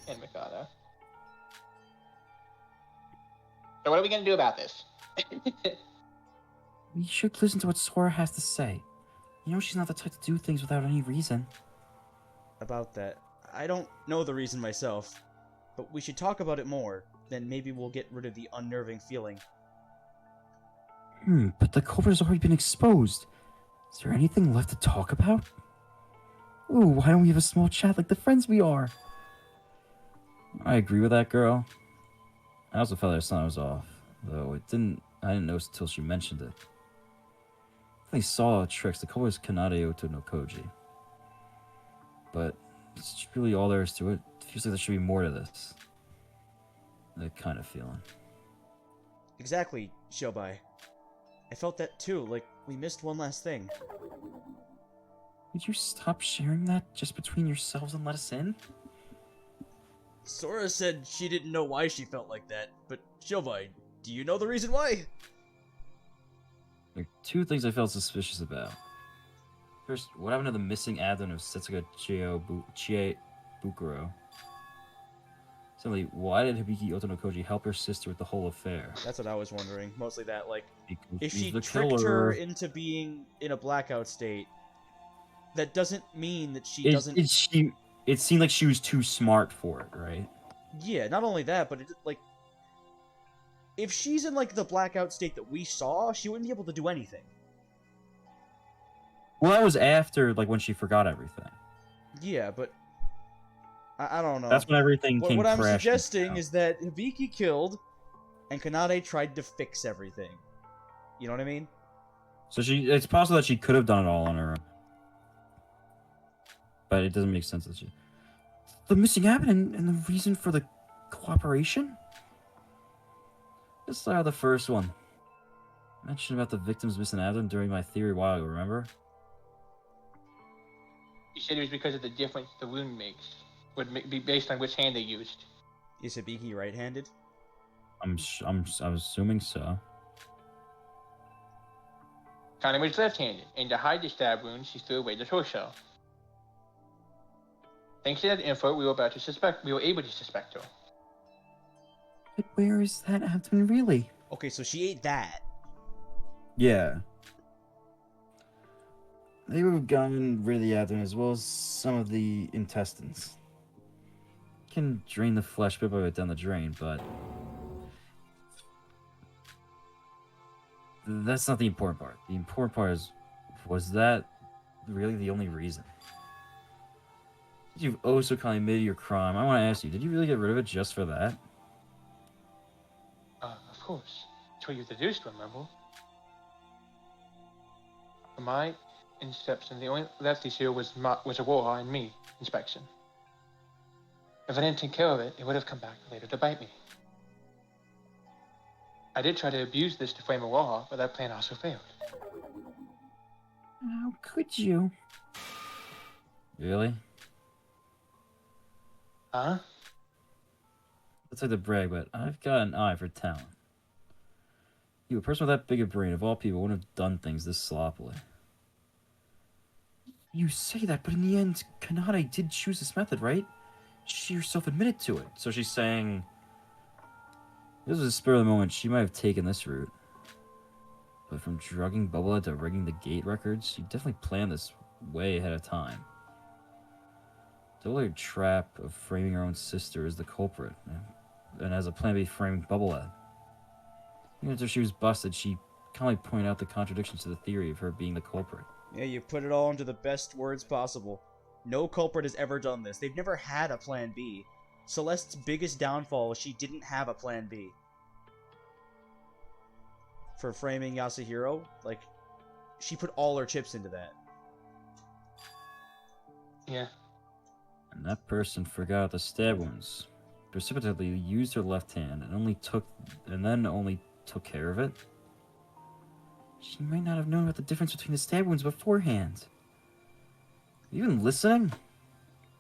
and Mikado. So what are we gonna do about this? We should listen to what Sora has to say. You know she's not the type to do things without any reason. About that, I don't know the reason myself, but we should talk about it more, then maybe we'll get rid of the unnerving feeling. But the culprit has already been exposed. Is there anything left to talk about? Ooh, why don't we have a small chat like the friends we are? I agree with that girl. I also felt that something was off, though I didn't notice until she mentioned it. I saw tricks. The culprit was Kanade Oto no Koji. But it's really all there is to it. It feels like there should be more to this. That kind of feeling. Exactly, Shobai. I felt that too, like we missed one last thing. Would you stop sharing that just between yourselves and let us in? Sora said she didn't know why she felt like that, but Shobai, do you know the reason why? There are two things I felt suspicious about. First, what happened to the missing abdomen of Setsuga Chie Bukuro? Secondly, why did Hibiki Oto no Koji help her sister with the whole affair? That's what I was wondering. Mostly that, like, Because if she's she the tricked killer. her into being in a blackout state, that doesn't mean that she doesn't... It seemed like she was too smart for it, right? Yeah, not only that, but it, like... If she's in, like, the blackout state that we saw, she wouldn't be able to do anything. Well, that was after, like, when she forgot everything. Yeah, but... I don't know. That's when everything came What I'm crashing suggesting down. is that Hibiki killed, and Kanade tried to fix everything. You know what I mean? So it's possible that she could have done it all on her own. But it doesn't make sense that she... The missing abdomen and the reason for the cooperation? Let's start with the first one. I mentioned about the victim's missing abdomen during my theory a while ago, remember? You said it was because of the difference the wound makes. Would be based on which hand they used. Is Hibiki right-handed? I'm assuming so. Kana was left-handed, and to hide the stab wound, she threw away the torso. Thanks to that info, we were able to suspect her. But where is that abdomen really? Okay, so she ate that. Yeah. They would have gotten rid of the abdomen as well as some of the intestines. Can drain the flesh bit by bit down the drain, but that's not the important part. The important part is, was that really the only reason? You've also kind of admitted your crime. I want to ask you, did you really get rid of it just for that? Of course. That's what you deduced, remember? For my inspection, the only lefties here was Aurora and me inspection. If I didn't take care of it, it would have come back later to bite me. I did try to abuse this to frame Aurora, but that plan also failed. How could you? Really? Huh? Let's say to brag, but I've got an eye for talent. You, a person with that big a brain, of all people, wouldn't have done things this sloppily. You say that, but in the end, Kanade did choose this method, right? She herself admitted to it. So she's saying, this was a spur of the moment, she might have taken this route. But from drugging Bubblehead to rigging the gate records, she definitely planned this way ahead of time. The only trap of framing her own sister is the culprit, and as a plan B, framing Bubblehead. Even after she was busted, she calmly pointed out the contradictions to the theory of her being the culprit. Yeah, you put it all into the best words possible. No culprit has ever done this. They've never had a plan B. Celeste's biggest downfall was she didn't have a plan B. For framing Yasuhiro, like, she put all her chips into that. Yeah. And that person forgot the stab wounds. Precipitately used her left hand and then only took care of it. She might not have known about the difference between the stab wounds beforehand. Even listening?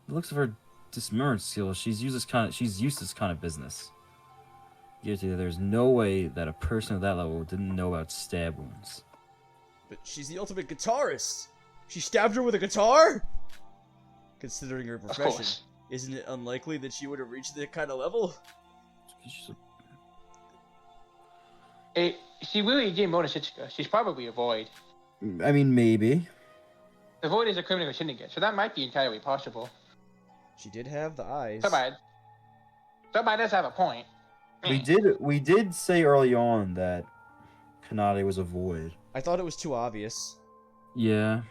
The looks of her dismembered skills, she's used to this kind of business. Yet there's no way that a person of that level didn't know about stab wounds. But she's the ultimate guitarist! She stabbed her with a guitar?! Considering her Of profession. course. Isn't it unlikely that she would have reached that kind of level? She really did Mona Shichika. She's probably a void. I mean, maybe. The void is a criminal syndicate, so that might be entirely possible. She did have the eyes. Somebody does have a point. We did say early on that Kanade was a void. I thought it was too obvious. Yeah,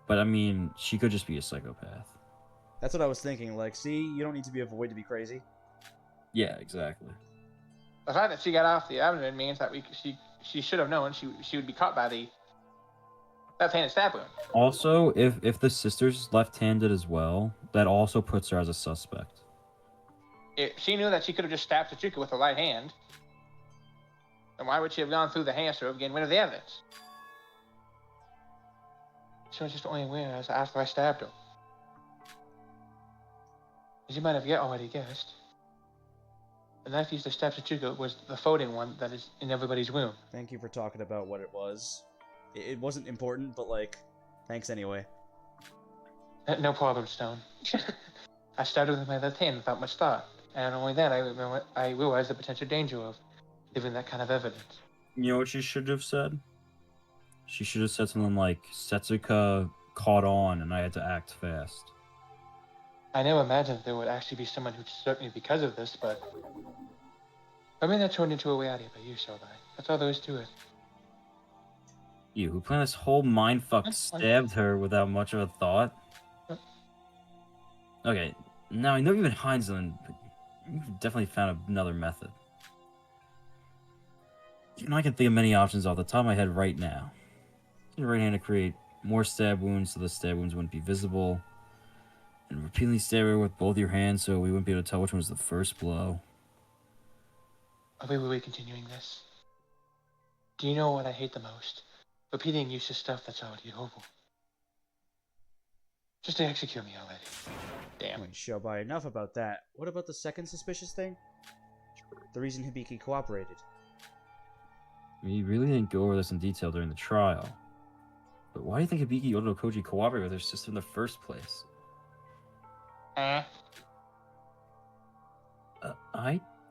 but I mean, she could just be a psychopath. That's what I was thinking. Like, see, you don't need to be a void to be crazy. Yeah, exactly. The fact that she got off the avenue means that she should have known she would be caught by the left-handed stab wound. Also, if the sister's left-handed as well, that also puts her as a suspect. If she knew that she could have just stabbed Tsuchuka with her right hand, then why would she have gone through the hand stroke and getting rid of the evidence? She was just only aware after I stabbed her. As you might have already guessed, the knife used to stab Tsuchuka was the folding one that is in everybody's room. Thank you for talking about what it was. It wasn't important, but, like, thanks anyway. No problem, Stone. I stabbed with my left hand without much thought, and only then I realized the potential danger of leaving that kind of evidence. You know what she should have said? She should have said something like, Setsuka caught on and I had to act fast. I never imagined there would actually be someone who'd struck me because of this, but I mean that turned into a reality by you, Shobai. That's all there is to it. You, who planned this whole mindfuck, stabbed her without much of a thought? Okay, now I know you've been hiding something, but you've definitely found another method. You know, I can think of many options off the top of my head right now. Your right hand to create more stab wounds so the stab wounds wouldn't be visible. And repeatedly stab her with both your hands so we wouldn't be able to tell which one was the first blow. Are we really continuing this? Do you know what I hate the most? Repeating useless stuff that's already over. Just to execute me already. Damn. Wait, Shobai, enough about that. What about the second suspicious thing? The reason Hibiki cooperated. We really didn't go over this in detail during the trial. But why do you think Hibiki Otokoji cooperated with her sister in the first place? I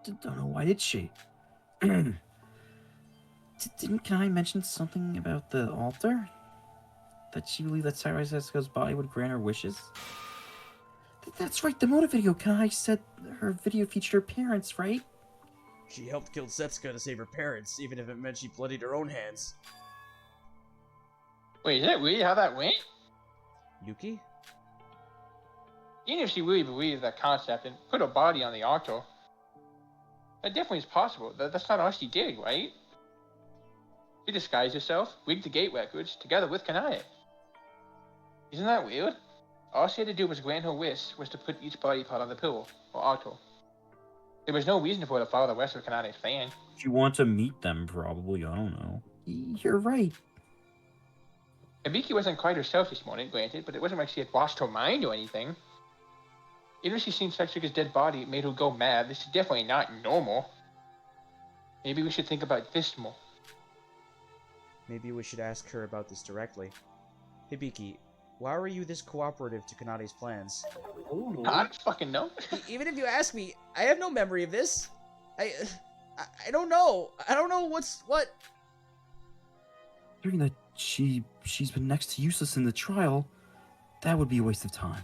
don't know. Why did she? Didn't Kanai mention something about the altar? That she believed that Sakurai Setsuka's body would grant her wishes? That's right, the motive video. Kanai said her video featured her parents, right? She helped kill Setsuka to save her parents, even if it meant she bloodied her own hands. Wait, is that really how that went? Yuki? Even if she really believed that concept and put her body on the altar, that definitely is possible. That's not all she did, right? She disguised herself, rigged the gate records, together with Kanai. Isn't that weird? All she had to do was grant her wish was to put each body part on the pillow, or altar. There was no reason for her to follow the rest of Kanai's plan. She wanted to meet them, probably. I don't know. You're right. Hibiki wasn't quite herself this morning, granted, but it wasn't like she had lost her mind or anything. Even if she seen Setsuka's dead body, it made her go mad. This is definitely not normal. Maybe we should think about this more. Maybe we should ask her about this directly. Hibiki, why were you this cooperative to Kanade's plans? I don't fucking know. Even if you ask me, I have no memory of this. I don't know. I don't know what. Hearing that she's been next to useless in the trial, that would be a waste of time.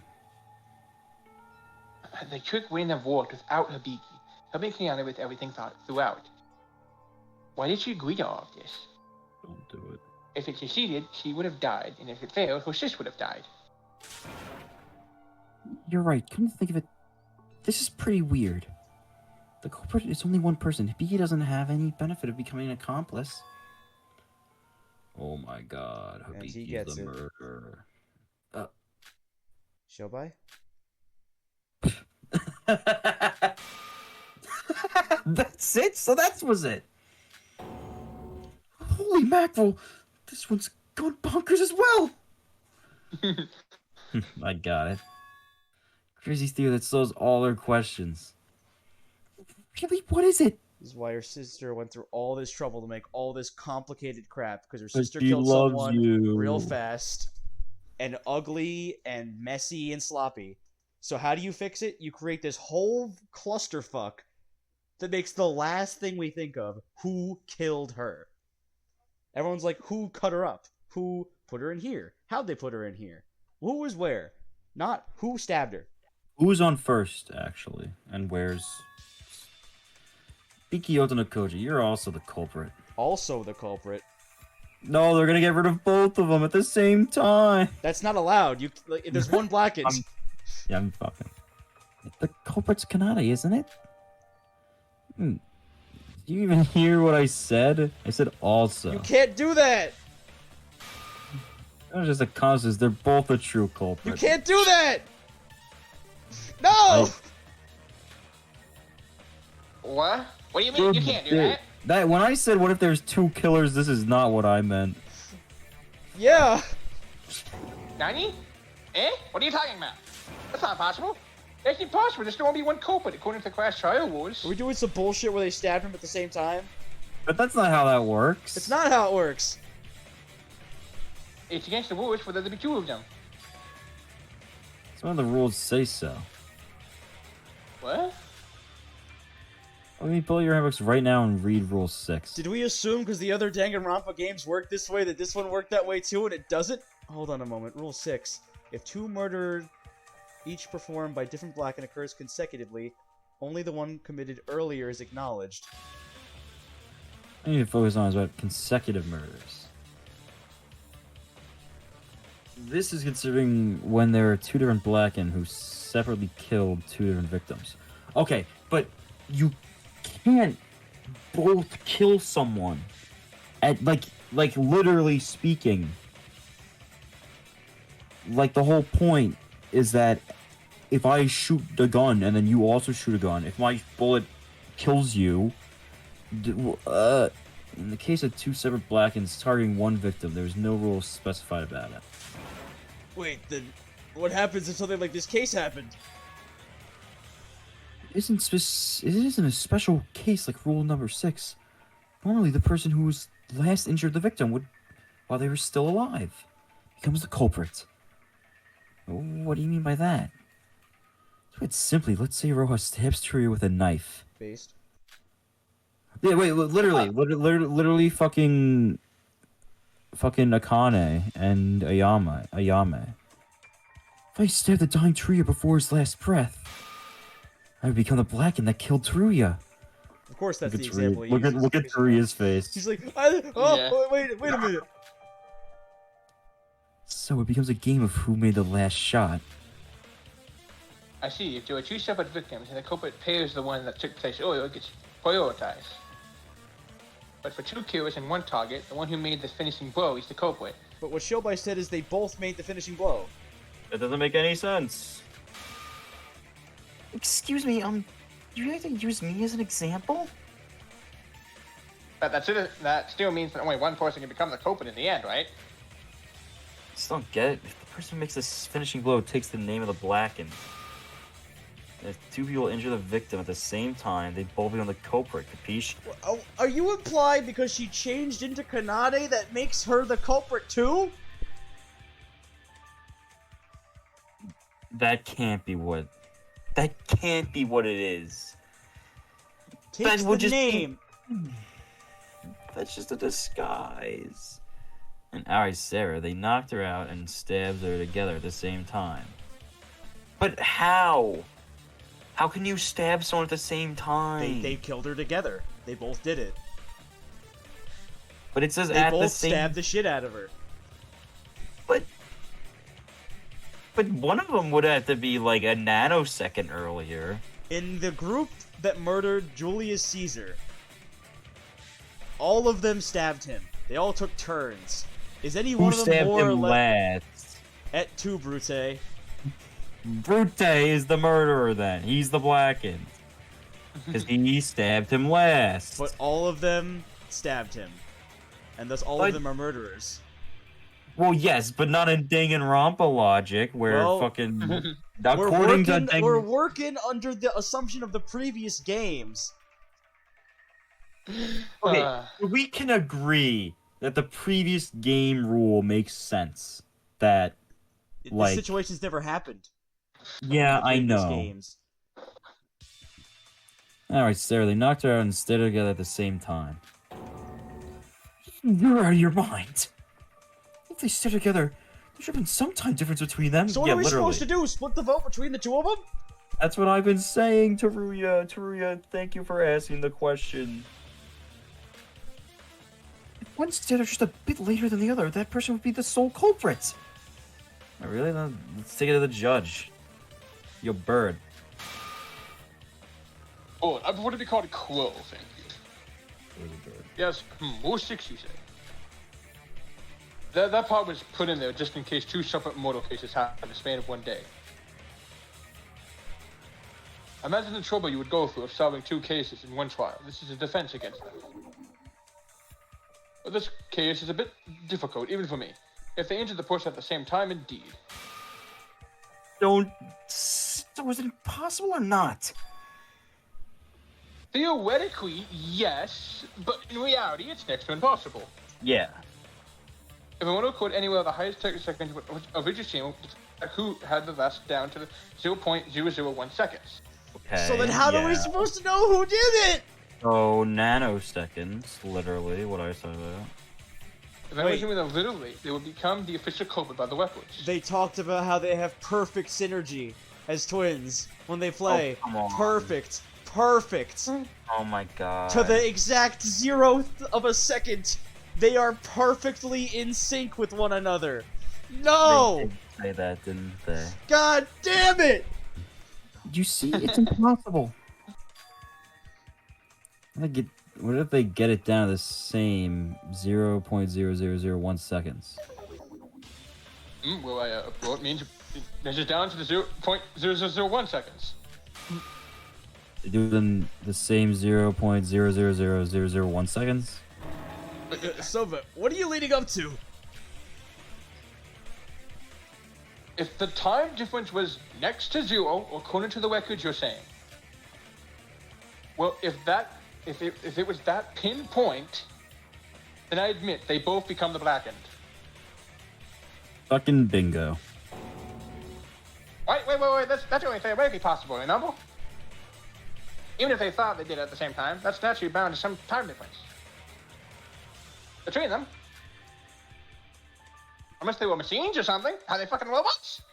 The trick wouldn't have worked without Hibiki, helping Kiana with everything thought throughout. Why did she agree to all of this? Don't do it. If it succeeded, she would have died, and if it failed, her sis would have died. You're right. Come to think of it, this is pretty weird. The culprit is only one person. Hibiki doesn't have any benefit of becoming an accomplice. Oh my god, And he Hibiki's gets the it. murderer. Shobai? That's it? So that was it. Holy mackerel! This one's gone bonkers as well! I got it. Crazy theory that solves all her questions. Really? What is it? This is why her sister went through all this trouble to make all this complicated crap, because her But sister she killed loves someone you. real fast, and ugly, and messy, and sloppy. So how do you fix it? You create this whole clusterfuck that makes the last thing we think of who killed her. Everyone's like, who cut her up? Who put her in here? How'd they put her in here? Who was where? Not who stabbed her. Who's on first, actually, and where's... Bikioto no Koji, you're also the culprit. Also the culprit. No, they're gonna get rid of both of them at the same time. That's not allowed. There's one blackened. I'm fucking... The culprit's Kanade, isn't it? Do you even hear what I said? I said also. You can't do that! That was just a causes. They're both a true culprit. You can't do that! No! What? What do you mean? You can't do that? That when I said, "What if there's two killers?" This is not what I meant. Yeah! Nani? Eh? What are you talking about? That's not possible. It's impossible. There's only one culprit, according to the class trial rules. Are we doing some bullshit where they stabbed him at the same time? But that's not how that works. It's not how it works. It's against the rules for there to be two of them. Some of the rules say so. What? Let me pull your handbooks right now and read Rule 6. Did we assume because the other Danganronpa games work this way that this one worked that way too and it doesn't? Hold on a moment. Rule 6. If two murders each performed by different Blacken occurs consecutively, only the one committed earlier is acknowledged. I need to focus on is about consecutive murders. This is considering when there are two different Blacken who separately killed two different victims. Okay, but you can't both kill someone at like literally speaking. Like the whole point is that if I shoot a gun and then you also shoot a gun, if my bullet kills you, in the case of two separate Blackens targeting one victim, there's no rules specified about it. Wait, then what happens if something like this case happened? It isn't a special case like rule number 6. Normally, the person who was last injured the victim would, while they were still alive, becomes the culprit. What do you mean by that? It's simply, let's say Rojas stabs Teruya with a knife. Based. Yeah, wait, literally fucking Akane and Ayame. If I stabbed the dying Teruya before his last breath, I would become the Blacken that killed Teruya. Of course, that's the Teruya. example. Look at Teruya's face. He's like, Yeah. wait a minute. So it becomes a game of who made the last shot. I see. If there are two separate victims and the culprit pairs the one that took place earlier, it gets prioritized. But for two killers and one target, the one who made the finishing blow is the culprit. But what Shobai said is they both made the finishing blow. That doesn't make any sense. Excuse me, you have to use me as an example? But that still means that only one person can become the culprit in the end, right? I just don't get it. If the person who makes this finishing blow takes the name of the Blacken, and if two people injure the victim at the same time, they both become the culprit, capiche? Are you implying because she changed into Kanade that makes her the culprit too? That can't be what it is. Takes the name. That's just a disguise. And Ari Sarah, they knocked her out and stabbed her together at the same time. But how? How can you stab someone at the same time? They killed her together. They both did it. But it says They at both the same... stabbed the shit out of her. But one of them would have to be like a nanosecond earlier. In the group that murdered Julius Caesar, all of them stabbed him. They all took turns. Is any one of them more or less? Et tu, Brute. Brute is the murderer then. He's the Blackened. Because he stabbed him last. But all of them stabbed him. And thus all of them are murderers. Well, yes, but not in Danganronpa logic, where fucking... We're working under the assumption of the previous games. Okay, we can agree that the previous game rule makes sense. That, This situation's never happened. Yeah, I between these know. games. Alright, Sarah, they knocked her out and stayed together at the same time. You're out of your mind. If they stayed together, there should have been some time difference between them. So what yeah, are we literally. supposed to do? Split the vote between the two of them? That's what I've been saying, Teruya. Teruya, thank you for asking the question. If one stayed there just a bit later than the other, that person would be the sole culprit. Oh, really? Then let's take it to the judge. Yo, bird. Oh, I prefer to be called Quill, thank you. Where's the bird? Yes, more 6, you say. That part was put in there just in case 2 separate mortal cases happened in the span of 1 day. Imagine the trouble you would go through of solving 2 cases in 1 trial. This is a defense against them. But this case is a bit difficult, even for me. If they injured the person at the same time, indeed. Don't... So was it impossible or not? Theoretically, yes, but in reality, it's next to impossible. Yeah. If a mortal could anywhere the highest technical seconds of each scene, who had the last down to 0.001 seconds. Okay. So then how are we supposed to know who did it? So, nanoseconds, literally, what I said there. If I was with them literally, they would become the official culprit by the records. They talked about how they have perfect synergy as twins when they play. Oh, come on. Perfect. Oh my god. To the exact 0th of a second, they are perfectly in sync with one another. No! They did say that, didn't they? God damn it! Did you see? It's impossible. What if they get it down to the same 0.0001 seconds? Well, it means it measures down to the 0.0001 seconds. They do it in the same 0.000001 seconds? Sova, what are you leading up to? If the time difference was next to 0, according to the records you're saying. Well, if it was that pinpoint, then I admit they both become the blackened. Fucking bingo. Wait, that's only theoretically possible, remember? Even if they thought they did it at the same time, that's naturally bound to some time difference between them. Unless they were machines or something. Are they fucking robots?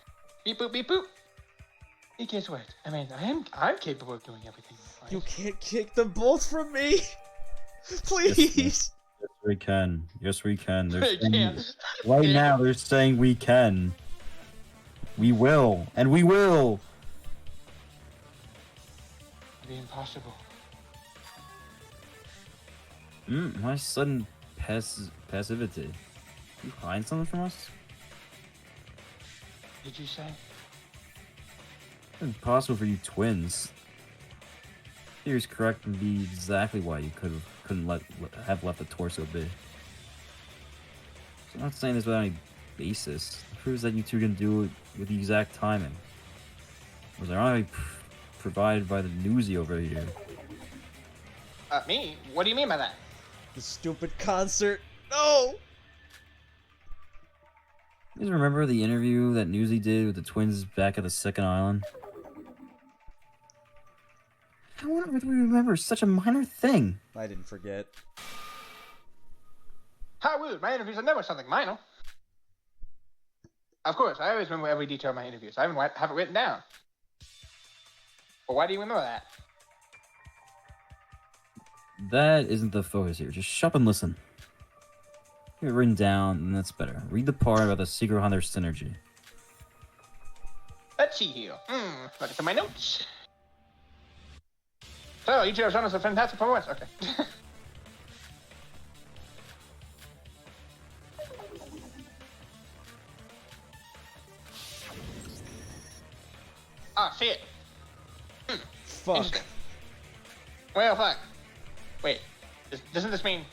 Beep boop, beep boop. Hey, guess what? I mean, I'm capable of doing everything. Right? You can't kick them both from me! Please! Yes, we can. Yes, we can. They're They saying- can. Right Yeah. now, they're saying we can. We will. And we will! It'd be impossible. My sudden passivity. You hiding something from us? Did you say? It's impossible for you twins. Theory's correct and be exactly why you couldn't have left the torso be. So I'm not saying this without any basis. It proves that you two can do it with the exact timing. Was ironically provided by the newsie over here. Me? What do you mean by that? The stupid concert. No! You guys remember the interview that Newsy did with the twins back at the second island? How on earth do we remember such a minor thing? I didn't forget. How rude. My interviews are never something minor. Of course, I always remember every detail of my interviews. I even have it written down. But why do you remember that? That isn't the focus here. Just shut up and listen. Get it written down, and that's better. Read the part about the Secret Hunter synergy. Let's see here. Look at my notes. So, each have shown us a fantastic performance. Okay. Ah, see it. Fuck. Interesting. Well, fuck. Wait, doesn't this mean...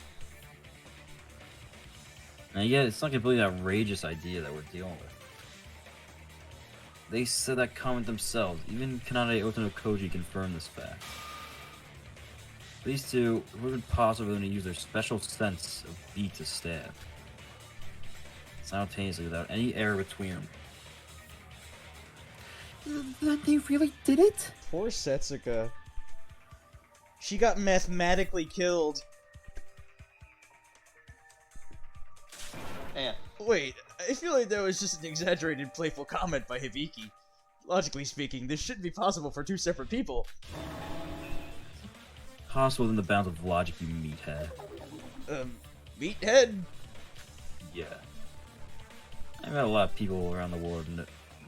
Now, yeah, it's not a completely outrageous idea that we're dealing with. They said that comment themselves. Even Kanade Otono Koji confirmed this fact. These two, it would have been possible for them to use their special sense of beat to stab. Simultaneously, without any error between them. That they really did it? Poor Setsuka. She got mathematically killed. Man. Wait, I feel like that was just an exaggerated, playful comment by Hibiki. Logically speaking, this shouldn't be possible for two separate people. Possible within the bounds of logic, you meathead. Meathead? Yeah. I've met a lot of people around the world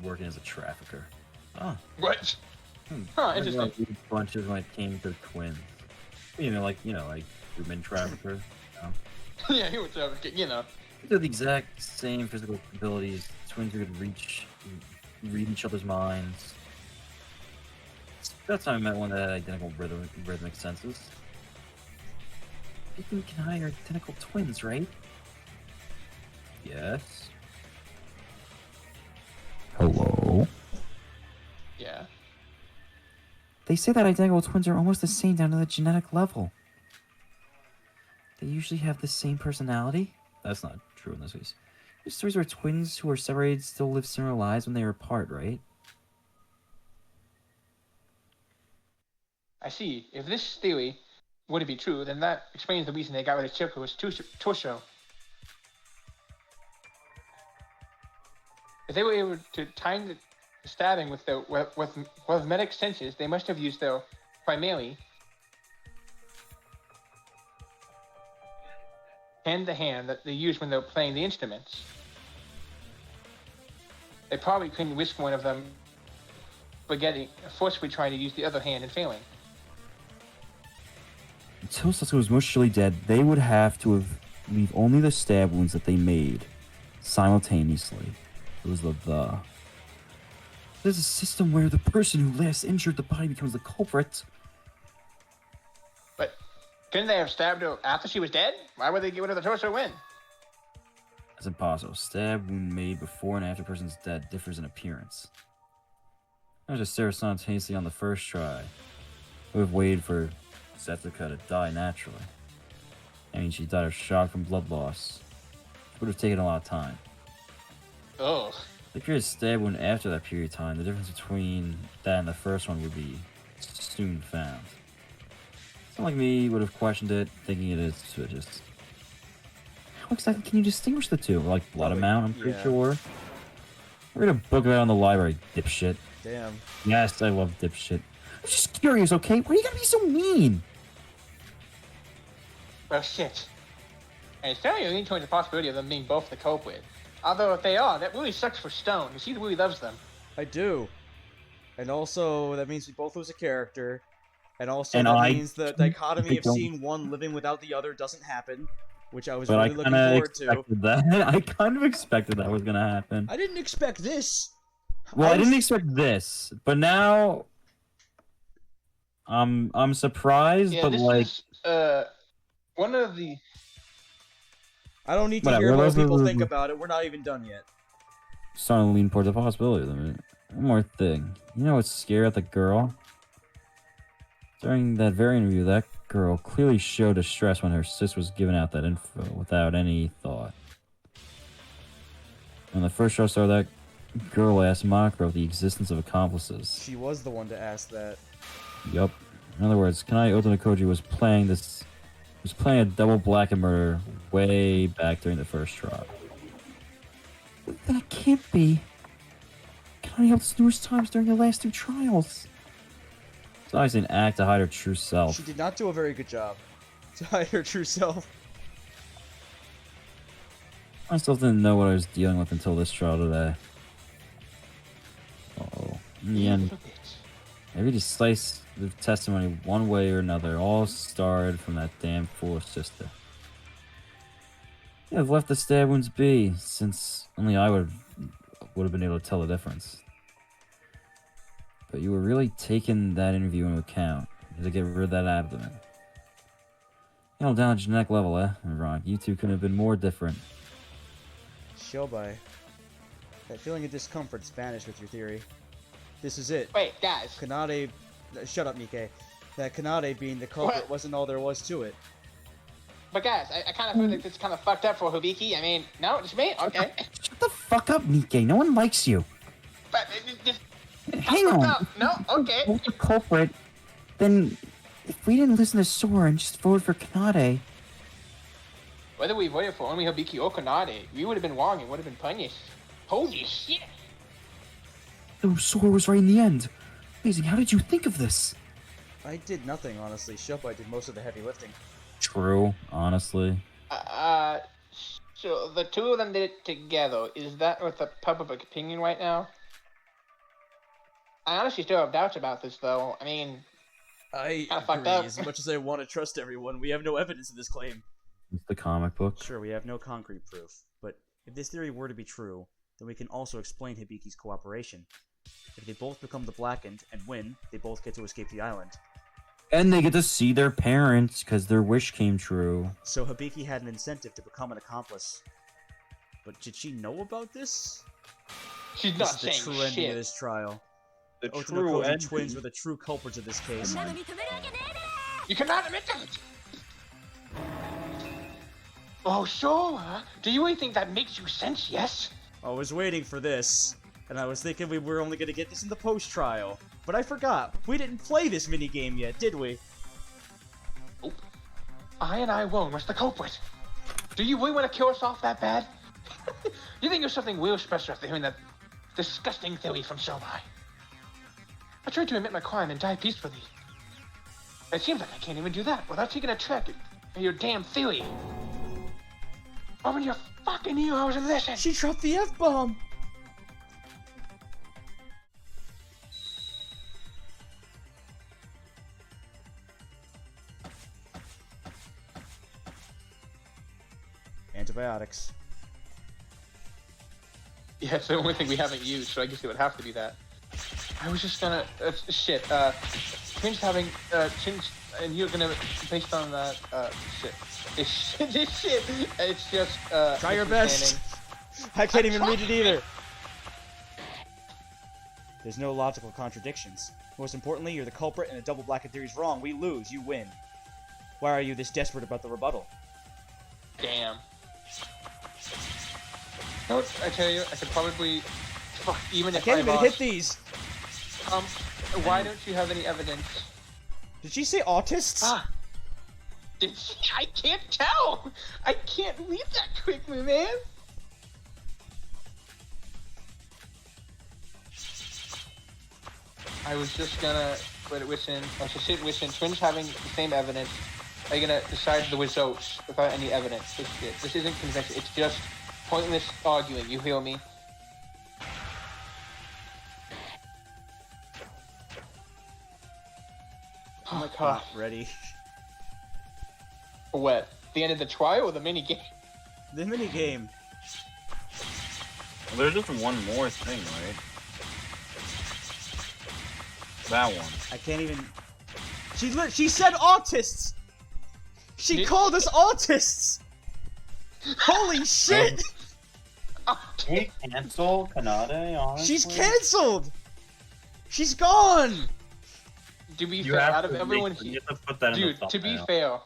working as a trafficker. Oh. What? Huh, interesting. Bunches when it came to twins. Like human trafficker. Yeah, he was you know. They have the exact same physical abilities. Twins who could read each other's minds. That time I met one that had identical rhythmic senses. You think Kanai are identical twins, right? Yes. Hello? Yeah. They say that identical twins are almost the same down to the genetic level. They usually have the same personality. That's not true in this case. There's stories where twins who are separated still live similar lives when they are apart, right? I see. If this theory were to be true, then that explains the reason they got rid of Chipko's torso. If they were able to time the stabbing with their with medic senses, they must have used their primarily hand to hand that they use when they're playing the instruments. They probably couldn't risk one of them forcefully trying to use the other hand and failing. Until Sasuke was mostly dead, they would have to leave only the stab wounds that they made simultaneously. It was the. There's a system where the person who last injured the body becomes the culprit. But couldn't they have stabbed her after she was dead? Why would they get rid of the torso when? That's impossible. Stab wound made before and after a person's dead differs in appearance. I just stared simultaneously on the first try. We would have waited for Setsuka to die naturally. I mean, she died of shock from blood loss. It would have taken a lot of time. Oh. If you're a stab wound after that period of time, the difference between that and the first one would be soon found. Someone like me would have questioned it, thinking it is just. How exactly can you distinguish the two? Like blood amount, I'm pretty sure. Read a book about it in the library, dipshit. Damn. Yes, I love dipshit. I'm just curious, okay? Why are you gonna be so mean? Well, shit. And it's starting to lean towards the possibility of them being both the culprit. Although if they are, that really sucks for Stone, because he really loves them. I do. And also, that means we both lose a character. And also, And that I means the dichotomy of don't- seeing one living without the other doesn't happen. Which I was But really I looking kind of forward to. expected that. I kind of expected that was gonna happen. I didn't expect this. Well, I didn't expect this, but now I'm surprised. Yeah, but this like, is one of the. I don't need to Whatever, hear what let's- people think about it. We're not even done yet. starting to lean towards the possibility of them. One more thing, you know what's scary at the girl? During that very interview, that girl clearly showed distress when her sis was giving out that info without any thought. When the first show started, that girl asked Makro the existence of accomplices. She was the one to ask that. Yup. In other words, Kanai Otonokoji was playing a double blackened murder way back during the first trial. That can't be. Kanai helped numerous times during the last two trials. It's obviously an act to hide her true self. She did not do a very good job to hide her true self. I still didn't know what I was dealing with until this trial today. Uh-oh. In the end, every decisive testimony, one way or another, all started from that damn foolish sister. Yeah, I've let the stab wounds be, since only I would have been able to tell the difference. But you were really taking that interview into account to get rid of that abdomen. You know, down at genetic level, Ron, you two couldn't have been more different. Shobai. That feeling of discomfort's vanished with your theory. This is it. Wait, guys. Kanade... Shut up, Nikkei. That Kanade being the culprit What? wasn't all there was to it. But guys, I kind of feel like this is kind of fucked up for Hibiki. I mean, no, it's me? Okay. Shut the fuck up, Nikkei. No one likes you. But just hang on. No, okay. If the culprit, then if we didn't listen to Sora and just voted for Kanade, Whether we voted for only Hibiki or Kanade, we would have been wrong and would have been punished. Holy shit! so Sora was right in the end. Amazing. How did you think of this? I did nothing, honestly. Shoppo did most of the heavy lifting. True, honestly. So the two of them did it together. Is that with the public opinion right now? I honestly still have doubts about this, though. I mean, I Kinda fucked agree. up. As much as I want to trust everyone, we have no evidence of this claim. It's the comic book. Sure, we have no concrete proof, but if this theory were to be true, then we can also explain Hibiki's cooperation. If they both become the Blackened and win, they both get to escape the island. And they get to see their parents because their wish came true. So Hibiki had an incentive to become an accomplice. But did she know about this? she's This not is the saying true ending of shit. this trial. The Otonokoji true ending. twins were the true culprits of this case. You cannot admit that! Oh, sure. Do you really think that makes you sense, yes? I was waiting for this, and I was thinking we were only going to get this in the post-trial. But I forgot, we didn't play this minigame yet, did we? Nope. I and I alone was the culprit. Do you really want to kill us off that bad? You think there's something real special after hearing that disgusting theory from Somai? I tried to admit my crime and die peacefully. It seems like I can't even do that without taking a track at your damn theory. Open your fucking ears and listen! She dropped the F-bomb! Antibiotics. Yeah, it's the only thing we haven't used, so I guess it would have to be that. I was just gonna... shit, Twins having... Twins... And you're gonna... Based on that... shit. This shit... It's just, Try your best! I can't even read it either! There's no logical contradictions. Most importantly, you're the culprit and a double Blackened theory's wrong. We lose, you win. Why are you this desperate about the rebuttal? Damn. You know what, I tell you, I could probably... Fuck, even I if can't I even lost... hit these! Why don't you have any evidence? Did she say autists? Ah! Did she? I can't tell! I can't read that quickly, man! I was just gonna let it listen. I was just sit listen. Twins having the same evidence. Are you gonna decide the results without any evidence? This isn't convincing. It's just pointless arguing. You hear me? Oh my god. Ready. For what? The end of the trial or the mini game? The minigame. Well, there's just one more thing, right? That one. I can't even... She said autists! She Did called us autists! Holy shit! Can we cancel Kanade, honestly? She's cancelled! She's gone! To be You fair, have out of to everyone make, here, you have to put that in dude, the to be thumbnail. fair.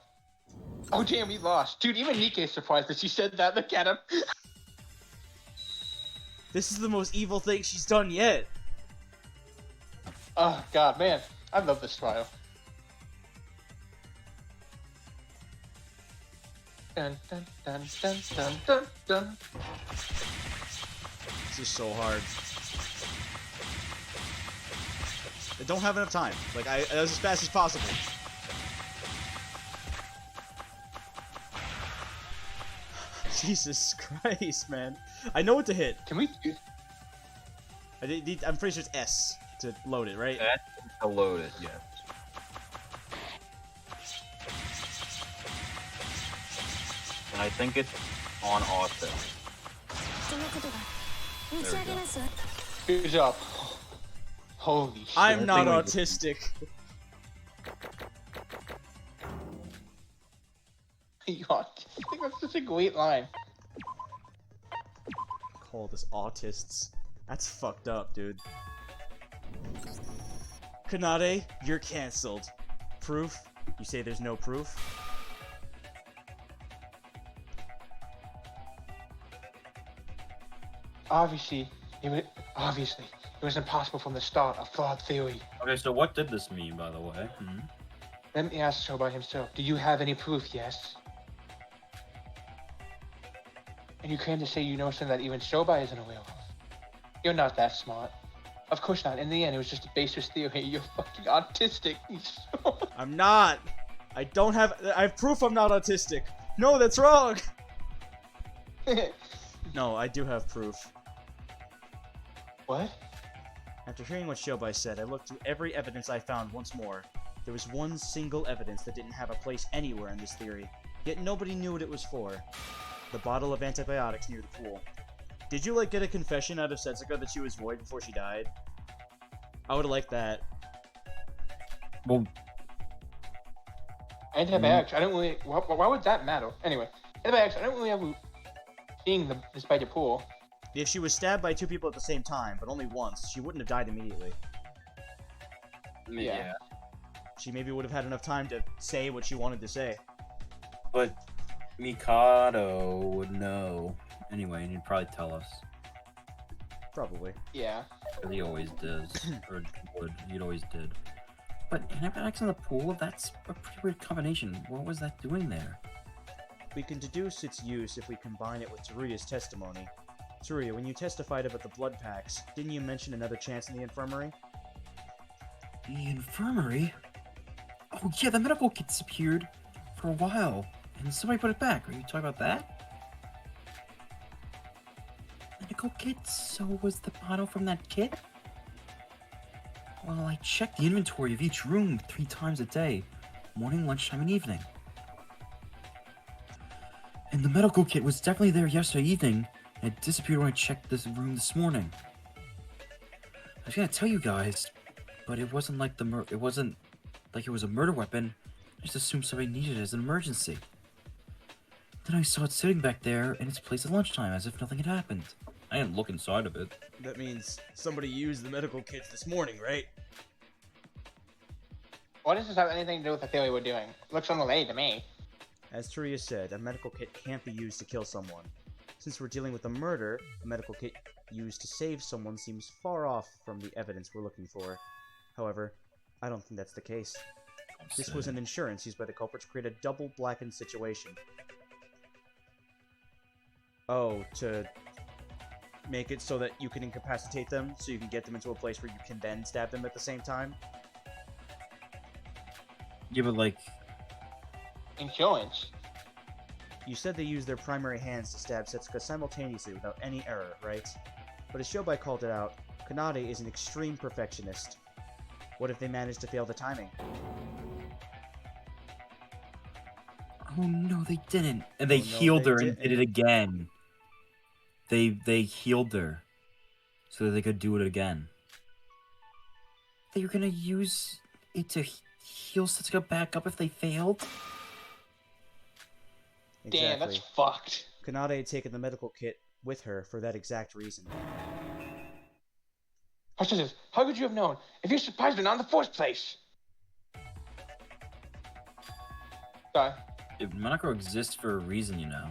Oh damn, we lost. Dude, even Nike's surprised that she said that. Look at him. This is the most evil thing she's done yet. Oh god, man. I love this trial. Dun dun dun dun dun dun dun. This is so hard. I don't have enough time. Like, that was as fast as possible. Jesus Christ, man. I know what to hit. Can we do I'm pretty sure it's S to load it, right? That's to load it, yes. And I think it's on auto. good job? Holy shit. I'm not thing we- autistic. You autistic? That's such a great line. Call this autists. That's fucked up, dude. Kanade, you're cancelled. Proof? You say there's no proof? Obviously, Obviously, it was impossible from the start, a flawed theory. Okay, so what did this mean, by the way? Let me ask Shobai himself. Do you have any proof? Yes. And you came to say you know something that even Shobai isn't aware of. You're not that smart. Of course not. In the end, it was just a baseless theory. You're fucking autistic. I'm not. I have proof I'm not autistic. No, that's wrong. No, I do have proof. What? After hearing what Shobai said, I looked through every evidence I found once more. There was one single evidence that didn't have a place anywhere in this theory, yet nobody knew what it was for. The bottle of antibiotics near the pool. Did you, get a confession out of Setsuka that she was void before she died? I would've liked that. Well, Antibiotics, I don't really... Why would that matter? Anyway, antibiotics, I don't really ever seeing this by the pool. If she was stabbed by two people at the same time, but only once, she wouldn't have died immediately. Yeah. She maybe would have had enough time to say what she wanted to say. but Mikado would know. Anyway, and he'd probably tell us. Probably. Yeah. He always does. Or would. He always did. But antibiotics in the pool? That's a pretty weird combination. What was that doing there? We can deduce its use if we combine it with Teruya's testimony. Teruya, when you testified about the blood packs, didn't you mention another chance in the infirmary? The infirmary? Oh yeah, the medical kit disappeared for a while, and somebody put it back. Are you talking about that? Medical kit? So was the bottle from that kit? Well, I checked the inventory of each room 3 times a day. Morning, lunchtime, and evening. And the medical kit was definitely there yesterday evening, and it disappeared when I checked this room this morning. I was gonna tell you guys, but it wasn't like it wasn't like it was a murder weapon. I just assumed somebody needed it as an emergency. Then I saw it sitting back there in its place at lunchtime, as if nothing had happened. I didn't look inside of it. That means somebody used the medical kits this morning, right? What does this have anything to do with the theory we're doing? Looks unrelated to me. As Teruya said, a medical kit can't be used to kill someone. Since we're dealing with a murder, a medical kit used to save someone seems far off from the evidence we're looking for. However, I don't think that's the case. This was an insurance used by the culprit to create a double blackened situation. Oh, to make it so that you can incapacitate them, so you can get them into a place where you can then stab them at the same time? Yeah, but like... Insurance. You said they used their primary hands to stab Setsuka simultaneously without any error, right? But as Shobai called it out, Kanade is an extreme perfectionist. What if they managed to fail the timing? Oh no, they didn't. And they Oh, no, healed they her and didn't. did it again. They healed her so that they could do it again. They were gonna use it to heal Setsuka back up if they failed? Damn, that's fucked. Kanade had taken the medical kit with her for that exact reason. How could you have known? If you're surprised but not in the first place? Sorry. Monocro exists for a reason, you know.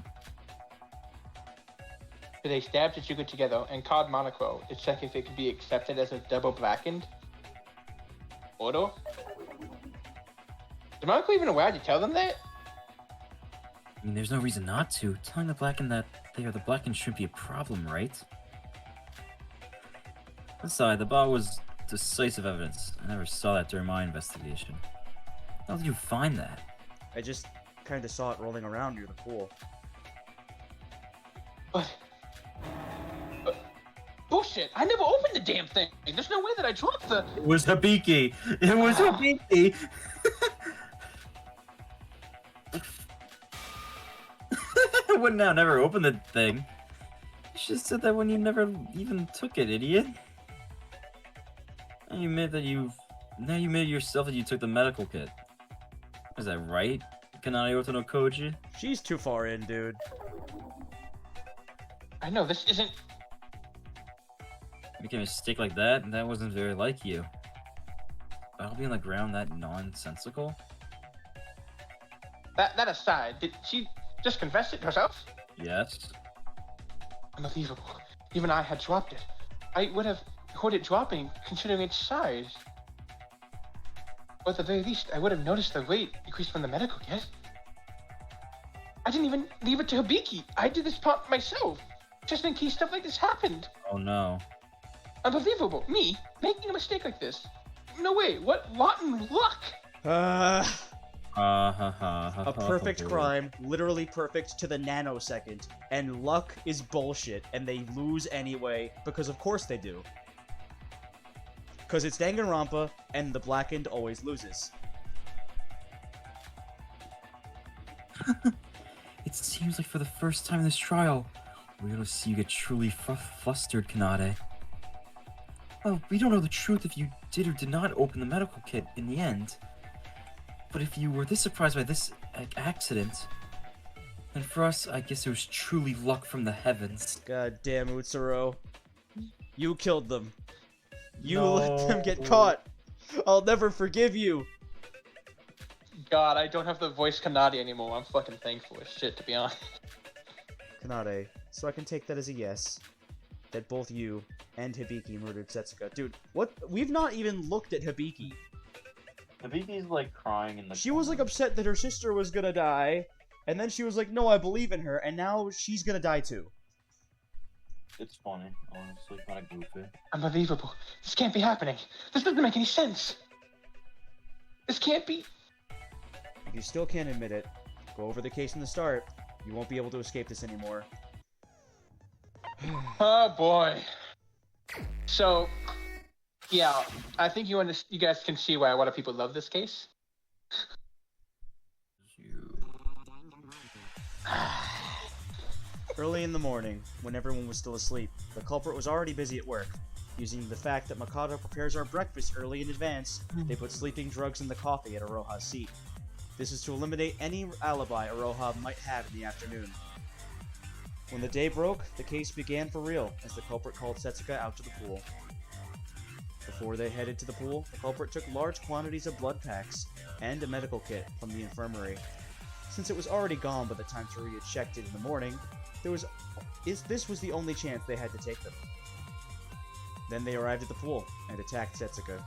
So they stabbed Tetsuka together and called Monocro to check if it could be accepted as a double blackened order. Is Monocro even aware to tell them that? I mean, there's no reason not to. Telling the Blackened that they are the Blackened shouldn't be a problem, right? Aside, the bot was decisive evidence. I never saw that during my investigation. How did you find that? I just kinda saw it rolling around near the pool. But bullshit! I never opened the damn thing! There's no way that I dropped the... It was Hibiki! It was Hibiki! I would now never open the thing. You should have said that when you never even took it, idiot. Now you admit that now you admitted yourself that you took the medical kit. Is that right, Kanade Oto no Koji? She's too far in, dude. I know, this isn't... Making a mistake like that? That wasn't very like you. I'll be on the ground that nonsensical? That aside, did she just confess it herself? Yes. Unbelievable. Even I had dropped it. I would have heard it dropping, considering its size. Or at the very least, I would have noticed the weight increased from the medical kit. I didn't even leave it to Hibiki. I did this part myself, just in case stuff like this happened. Oh no. Unbelievable. Me, making a mistake like this. No way, what rotten luck! A perfect crime, literally perfect to the nanosecond, and luck is bullshit, and they lose anyway, because of course they do. Because it's Danganronpa, and the Blackened always loses. It seems like for the first time in this trial, we're gonna see you get truly flustered, Kanade. Well, we don't know the truth if you did or did not open the medical kit in the end. But if you were this surprised by this accident, then for us, I guess it was truly luck from the heavens. God damn, Utsuro. You killed them. You No. let them get caught. I'll never forgive you. God, I don't have the voice Kanade anymore. I'm fucking thankful as shit, to be honest. Kanade, so I can take that as a yes. That both you and Hibiki murdered Setsuka. Dude, what? We've not even looked at Hibiki. Hibiki's like crying in the She was like upset that her sister was gonna die, and then she was like, no, I believe in her, and now she's gonna die too. It's funny, honestly, kind of goofy. Unbelievable. This can't be happening. This doesn't make any sense. This can't be... If you still can't admit it, go over the case in the start. You won't be able to escape this anymore. Oh boy. So, yeah, I think you guys can see why a lot of people love this case. Early in the morning, when everyone was still asleep, the culprit was already busy at work. Using the fact that Mikado prepares our breakfast early in advance, they put sleeping drugs in the coffee at Aroha's seat. This is to eliminate any alibi Aroha might have in the afternoon. When the day broke, the case began for real, as the culprit called Setsuka out to the pool. Before they headed to the pool, the culprit took large quantities of blood packs and a medical kit from the infirmary. Since it was already gone by the time Teruya checked it in the morning, this was the only chance they had to take them. Then they arrived at the pool and attacked Setsuka.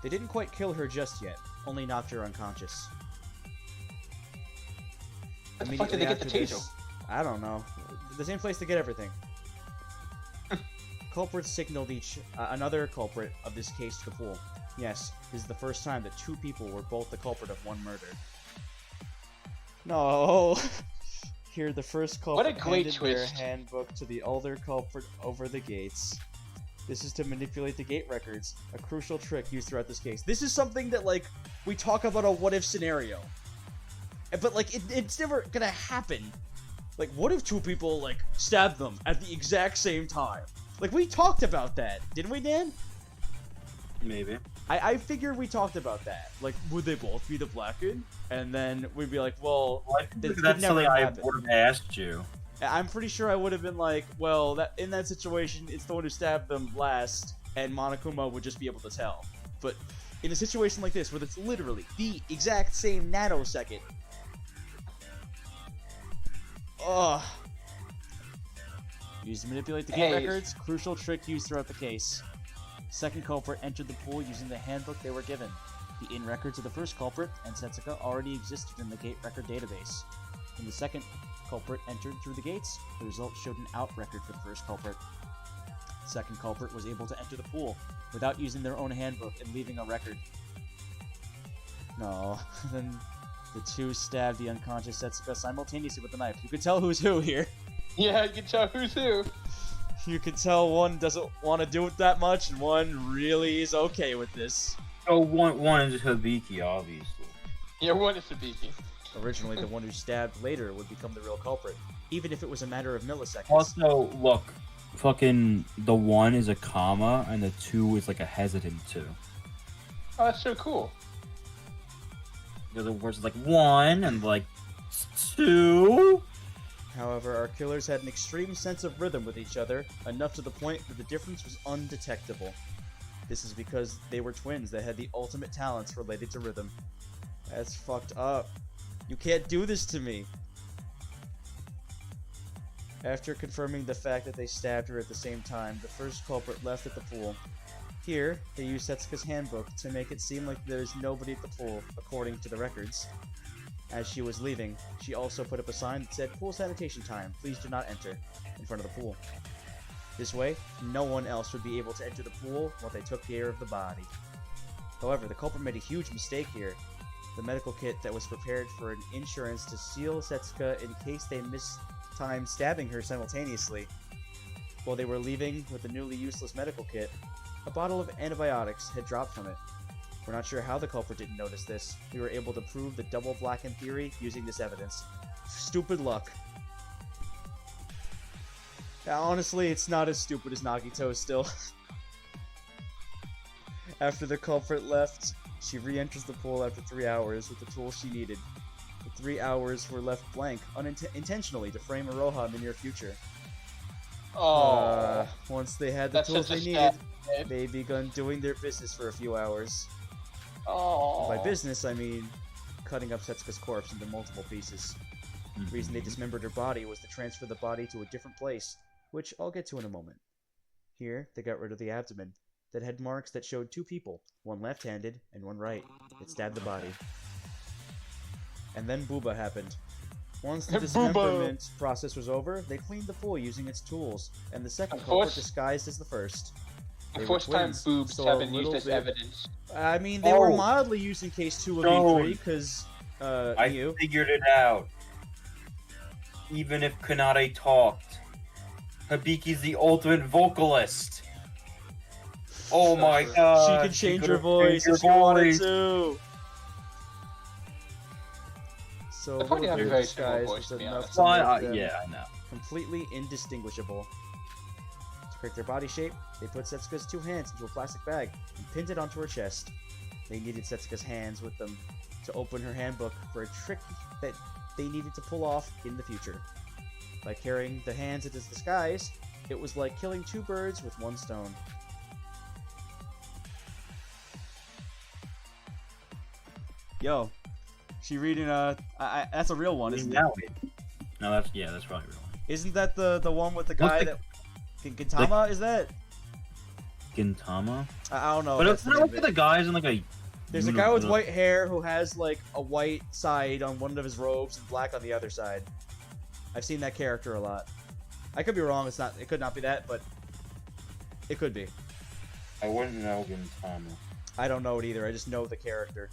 They didn't quite kill her just yet, only knocked her unconscious. Where the fuck did they get the taser? I don't know. The same place to get everything. Culprits signaled another culprit of this case to the pool. Yes, this is the first time that two people were both the culprit of one murder. No. Here, the first culprit What a great handed twist. their handbook to the other culprit over the gates. This is to manipulate the gate records, a crucial trick used throughout this case. This is something that, like, we talk about a what-if scenario. But, like, it's never gonna happen. Like, what if two people, like, stab them at the exact same time? Like, we talked about that, didn't we, Dan? Maybe. I figured we talked about that. Like, would they both be the Blackened? And then we'd be like, well, I think this that's could never something I happen. would have asked you. I'm pretty sure I would have been like, well, in that situation, it's the one who stabbed them last, and Monokuma would just be able to tell. But in a situation like this, where it's literally the exact same nanosecond, used to manipulate the gate records, crucial trick used throughout the case. Second culprit entered the pool using the handbook they were given. The in records of the first culprit and Setsuka already existed in the gate record database. When the second culprit entered through the gates, the result showed an out record for the first culprit. The second culprit was able to enter the pool without using their own handbook and leaving a record. No, then the two stabbed the unconscious Setsuka simultaneously with a knife. You could tell who's who here. Yeah, you can tell who's who. You could tell one doesn't want to do it that much, and one really is okay with this. Oh, one is Hibiki, obviously. Yeah, one is Hibiki. Originally, the one who stabbed later would become the real culprit, even if it was a matter of milliseconds. Also, look, fucking the one is a comma, and the two is like a hesitant two. Oh, that's so cool. The other words is like one and like two. However, our killers had an extreme sense of rhythm with each other, enough to the point that the difference was undetectable. This is because they were twins that had the ultimate talents related to rhythm. That's fucked up. You can't do this to me. After confirming the fact that they stabbed her at the same time, the first culprit left at the pool. Here, they used Setsuka's handbook to make it seem like there's nobody at the pool, according to the records. As she was leaving, she also put up a sign that said, "Pool sanitation time, please do not enter," in front of the pool. This way, no one else would be able to enter the pool while they took care of the body. However, the culprit made a huge mistake here. The medical kit that was prepared for an insurance to seal Setsuka in case they missed time stabbing her simultaneously. While they were leaving with the newly useless medical kit, a bottle of antibiotics had dropped from it. We're not sure how the culprit didn't notice this. We were able to prove the double blackened theory using this evidence. Stupid luck. Now, honestly, it's not as stupid as Nagito still. After the culprit left, she re-enters the pool after 3 hours with the tools she needed. The 3 hours were left blank intentionally to frame Aroha in the near future. Oh, Once they had the that's tools such they a needed, sad. they begun doing their business for a few hours. Oh. By business, I mean cutting up Setsuka's corpse into multiple pieces. The reason they dismembered her body was to transfer the body to a different place, which I'll get to in a moment. Here, they got rid of the abdomen, that had marks that showed 2 people, one left-handed and one right, that stabbed the body. And then Booba happened. Once the dismemberment process was over, they cleaned the pool using its tools, and the second culprit disguised as the first. The first time boobs so have been used as evidence. I mean, they were mildly used in case 2 of E3, because, I figured it out. Even if Kanade talked, Hibiki's the ultimate vocalist. Oh my god. She can change her voice if she wanted to. So I probably have a very similar disguise voice, to was be enough honest. to Well, make them yeah, I know. completely indistinguishable. To correct their body shape, they put Setsuka's 2 hands into a plastic bag and pinned it onto her chest. They needed Setsuka's hands with them to open her handbook for a trick that they needed to pull off in the future. By carrying the hands into disguise, it was like killing 2 birds with 1 stone. Yo, she reading that's a real one, isn't it? No, that's probably real. Isn't that the one with the guy that Gintama? Is that? Gintama? I don't know. But that's it's the not name like of it. the guys in like a. There's a guy with white hair who has like a white side on one of his robes and black on the other side. I've seen that character a lot. I could be wrong. It's not. It could not be that, but it could be. I wouldn't know Gintama. I don't know it either. I just know the character.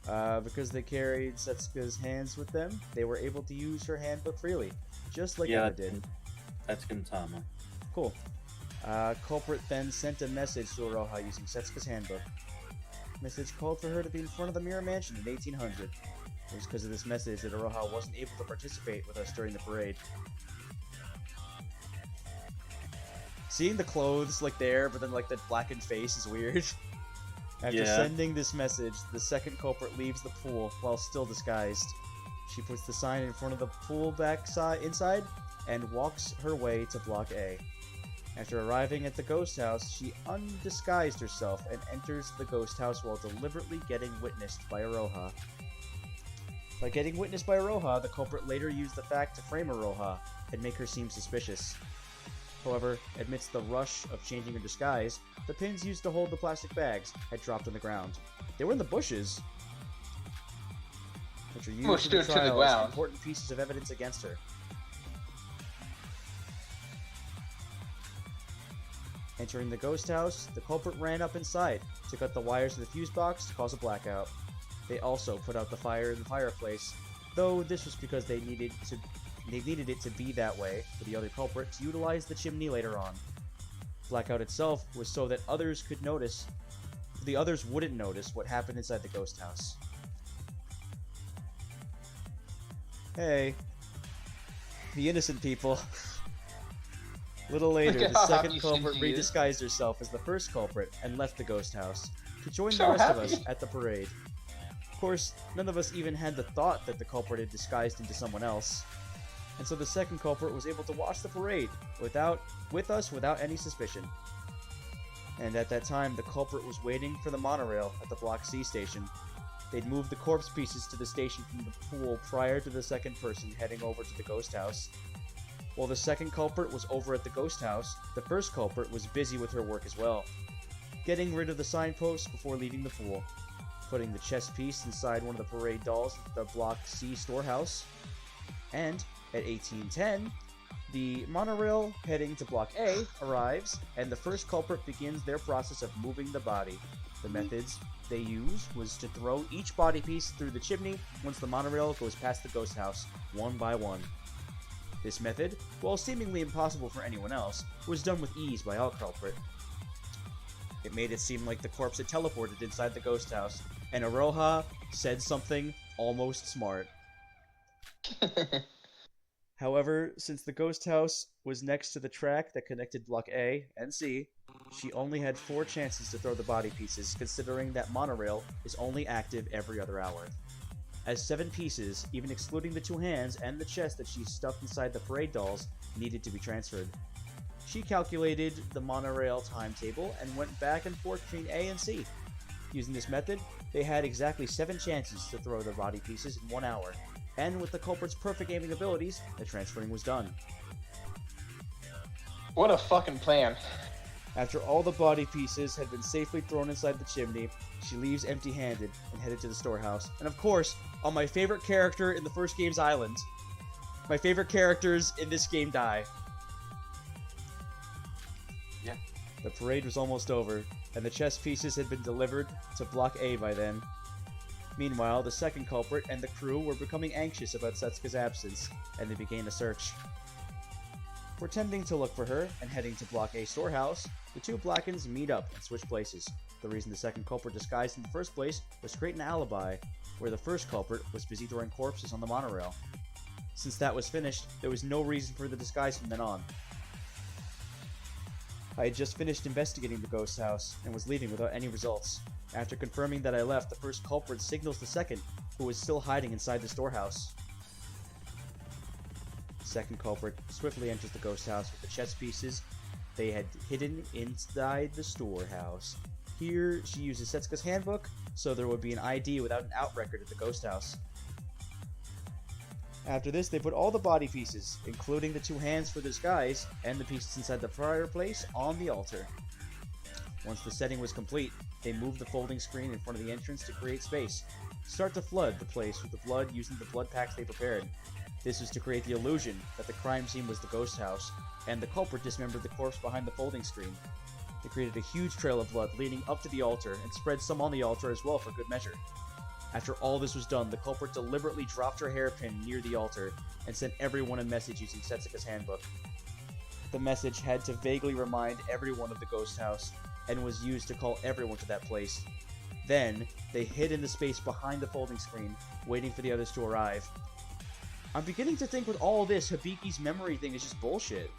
Because they carried Setsuka's hands with them, they were able to use her handbook freely, just like Emma did. That's Gintama. Cool. Culprit then sent a message to Aroha using Setsuka's handbook. Message called for her to be in front of the Mirror Mansion in 1800. It was because of this message that Aroha wasn't able to participate with us during the parade. Seeing the clothes like there, but then like the blackened face is weird. After sending this message, the second culprit leaves the pool while still disguised. She puts the sign in front of the pool inside and walks her way to Block A. After arriving at the ghost house, she undisguised herself and enters the ghost house while deliberately getting witnessed by Aroha. By getting witnessed by Aroha, the culprit later used the fact to frame Aroha and make her seem suspicious. However, amidst the rush of changing her disguise, the pins used to hold the plastic bags had dropped on the ground. They were in the bushes, which are used in the trial as important pieces of evidence against her. Entering the ghost house, the culprit ran up inside to cut the wires of the fuse box to cause a blackout. They also put out the fire in the fireplace, though this was because they needed it to be that way for the other culprit to utilize the chimney later on. Blackout itself was so that the others wouldn't notice what happened inside the ghost house. Hey, the innocent people. A little later, the second culprit redisguised herself as the first culprit and left the ghost house to join the rest of us at the parade. Of course, none of us even had the thought that the culprit had disguised into someone else. And so the second culprit was able to watch the parade with us without any suspicion. And at that time, the culprit was waiting for the monorail at the Block C station. They'd moved the corpse pieces to the station from the pool prior to the second person heading over to the ghost house. While the second culprit was over at the ghost house, the first culprit was busy with her work as well, getting rid of the signposts before leaving the pool, putting the chess piece inside one of the parade dolls at the Block C storehouse, and at 1810, the monorail heading to Block A arrives, and the first culprit begins their process of moving the body. The methods they used was to throw each body piece through the chimney once the monorail goes past the ghost house, one by one. This method, while seemingly impossible for anyone else, was done with ease by our culprit. It made it seem like the corpse had teleported inside the ghost house, and Aroha said something almost smart. However, since the ghost house was next to the track that connected Block A and C, she only had 4 chances to throw the body pieces, considering that monorail is only active every other hour. As 7 pieces, even excluding the 2 hands and the chest that she stuffed inside the parade dolls, needed to be transferred. She calculated the monorail timetable and went back and forth between A and C. Using this method, they had exactly 7 chances to throw the body pieces in 1 hour, and with the culprit's perfect aiming abilities, the transferring was done. What a fucking plan. After all the body pieces had been safely thrown inside the chimney, she leaves empty-handed and headed to the storehouse. And of course, on my favorite character in the first game's island, my favorite characters in this game die. Yeah. The parade was almost over, and the chess pieces had been delivered to Block A by then. Meanwhile, the second culprit and the crew were becoming anxious about Setsuka's absence, and they began a search. Pretending to look for her and heading to Block A storehouse, the 2 Blackens meet up and switch places. The reason the second culprit disguised in the first place was to create an alibi, where the first culprit was busy throwing corpses on the monorail. Since that was finished, there was no reason for the disguise from then on. I had just finished investigating the ghost house, and was leaving without any results. After confirming that I left, the first culprit signals the second, who was still hiding inside the storehouse. The second culprit swiftly enters the ghost house with the chess pieces they had hidden inside the storehouse. Here, she uses Setsuka's handbook, so there would be an ID without an out record at the ghost house. After this, they put all the body pieces, including the 2 hands for the disguise, and the pieces inside the fireplace, on the altar. Once the setting was complete, they moved the folding screen in front of the entrance to create space. Start to flood the place with the blood using the blood packs they prepared. This was to create the illusion that the crime scene was the ghost house, and the culprit dismembered the corpse behind the folding screen. They created a huge trail of blood leading up to the altar, and spread some on the altar as well for good measure. After all this was done, the culprit deliberately dropped her hairpin near the altar, and sent everyone a message using Setsuka's handbook. The message had to vaguely remind everyone of the ghost house, and was used to call everyone to that place. Then, they hid in the space behind the folding screen, waiting for the others to arrive. I'm beginning to think with all this, Hibiki's memory thing is just bullshit.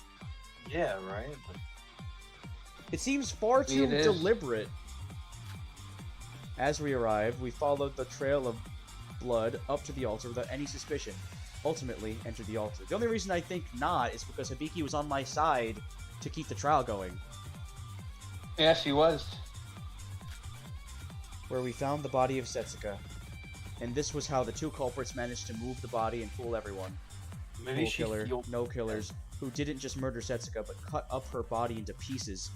Yeah, right? It seems far too It is. deliberate. As we arrive, we followed the trail of blood up to the altar without any suspicion. Ultimately, entered the altar. The only reason I think not is because Hibiki was on my side to keep the trial going. Yes, he was. Where we found the body of Setsuka. And this was how the 2 culprits managed to move the body and fool everyone. Maybe Fool she killer, feel- no killers, who didn't just murder Setsuka but cut up her body into pieces.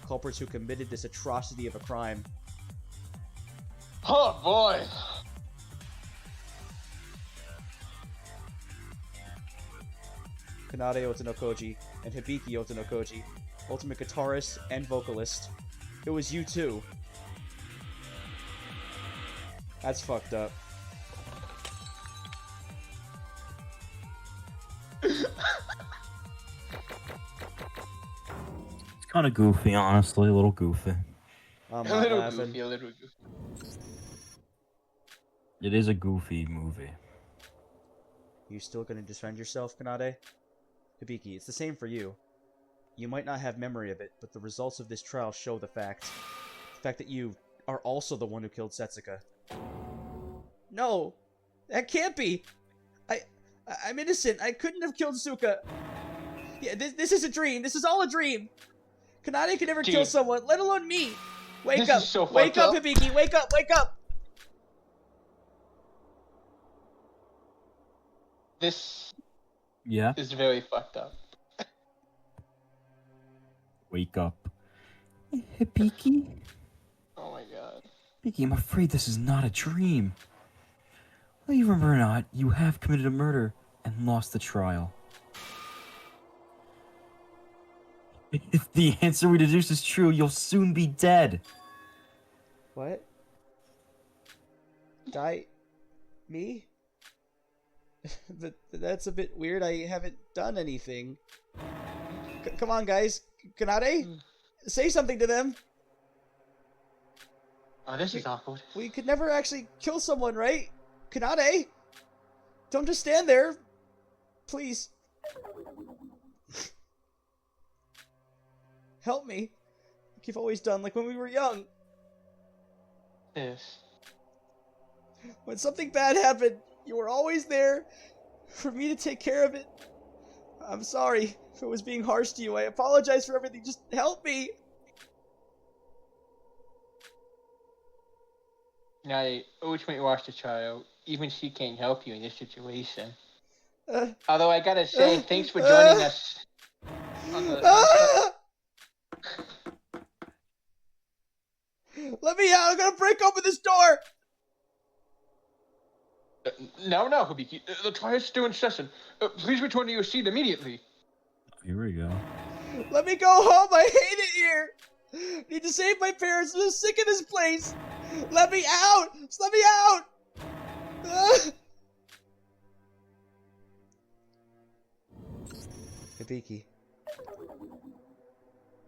Culprits who committed this atrocity of a crime. Oh boy. Kanade Otanokoji and Hibiki Otanokoji, ultimate guitarist and vocalist. It was you too. That's fucked up. It's kind of goofy, honestly, a little goofy. I'm A not little laughing. goofy, a little goofy. It is a goofy movie. You still gonna defend yourself, Kanade? Hibiki, it's the same for you. You might not have memory of it, but the results of this trial show the fact. The fact that you are also the one who killed Setsuka. No! That can't be! I'm innocent! I couldn't have killed Suka! Yeah, this is a dream! This is all a dream! Kanade can never kill Dude. someone, let alone me! Wake This up! is so Wake fucked up, up. Hibiki! Wake up! Wake up! This Yeah? is very fucked up. Wake up. Hibiki? Oh my god. Hibiki, I'm afraid this is not a dream. Whether you remember or not, you have committed a murder and lost the trial. If the answer we deduce is true, you'll soon be dead. What? Die? Me? That's a bit weird. I haven't done anything. Come on, guys. Kanade? Say something to them. Oh, this is awkward. We could never actually kill someone, right? Kanade? Don't just stand there. Please. Help me. Like you've always done, like when we were young. Yes. When something bad happened, you were always there for me to take care of it. I'm sorry if it was being harsh to you. I apologize for everything. Just help me. Now, ultimately watch the child. Even she can't help you in this situation. Although I gotta say, thanks for joining us. On the Let me out! I'm gonna break open this door! No, Hibiki. The trial is still in session. Please return to your seat immediately. Here we go. Let me go home! I hate it here! Need to save my parents. I'm sick of this place! Let me out! Just let me out! Hibiki.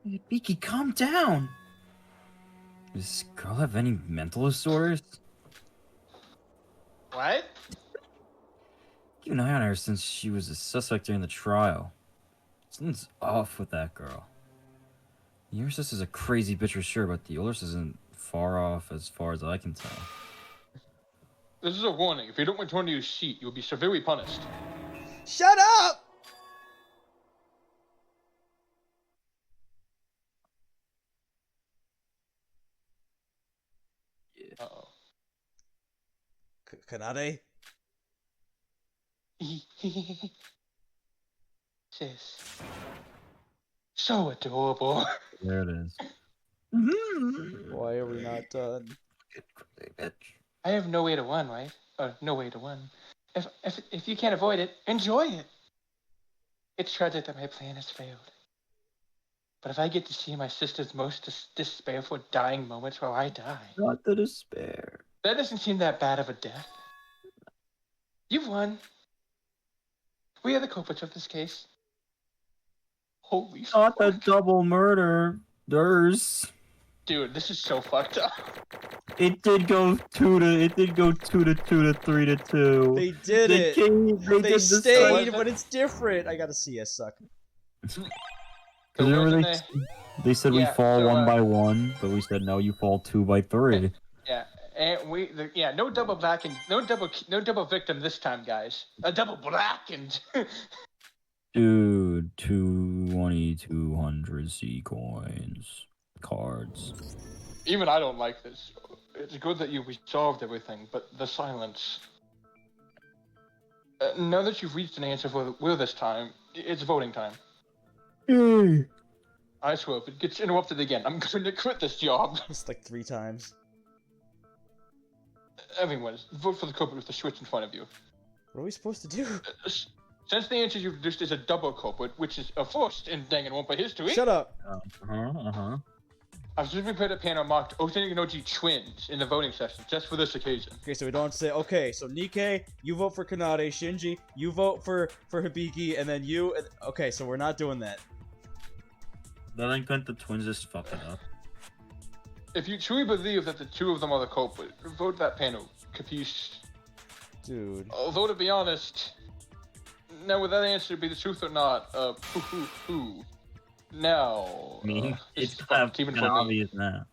Hibiki, calm down. Does this girl have any mental disorders? What? Keep an eye on her since she was a suspect during the trial. Something's off with that girl. The younger sister's a crazy bitch for sure, but the older sister isn't far off as far as I can tell. This is a warning. If you don't return to your seat, you'll be severely punished. Shut up! Uh-oh. Kanade? Sis. So adorable. There it is. Why are we not done? I have no way to win, right? No way to win. If you can't avoid it, enjoy it. It's tragic that my plan has failed. But if I get to see my sister's most despairful dying moments while I die, Not the despair. that doesn't seem that bad of a death. You've won. We are the culprits of this case. Holy Not the fuck. double murders. Dude, this is so fucked up. It did go 2 to 3 to 2. They did it! They They did stayed, the- but it's different. I gotta see us suck. Because remember wasn't they said we Yeah, fall so, 1 by 1, but we said no, you fall 2 by 3. Yeah, and no double black and no double victim this time, guys. A double blackened. Dude, 200 C coins. Cards. Even I don't like this. It's good that you resolved everything, but the silence. Now that you've reached an answer for the will this time, it's voting time. I swear, if it gets interrupted again, I'm going to quit this job. It's like 3 times. Everyone, vote for the culprit with the switch in front of you. What are we supposed to do? Since the answer you've reduced is a double culprit, which is a first in Danganronpa history, Shut up! I've just put a panel marked Oten and OG twins in the voting session just for this occasion. Okay, so we don't say, okay, so Nikkei, you vote for Kanade, Shinji, you vote for Hibiki, and then you... Okay, so we're not doing that. Then couldn't the twins just fuck it up? If you truly believe that the two of them are the culprit, vote that panel. Capiche? Dude. Although, to be honest, now would that answer be the truth or not? No. I mean, This it's is kind fucked, even of for me. obvious now.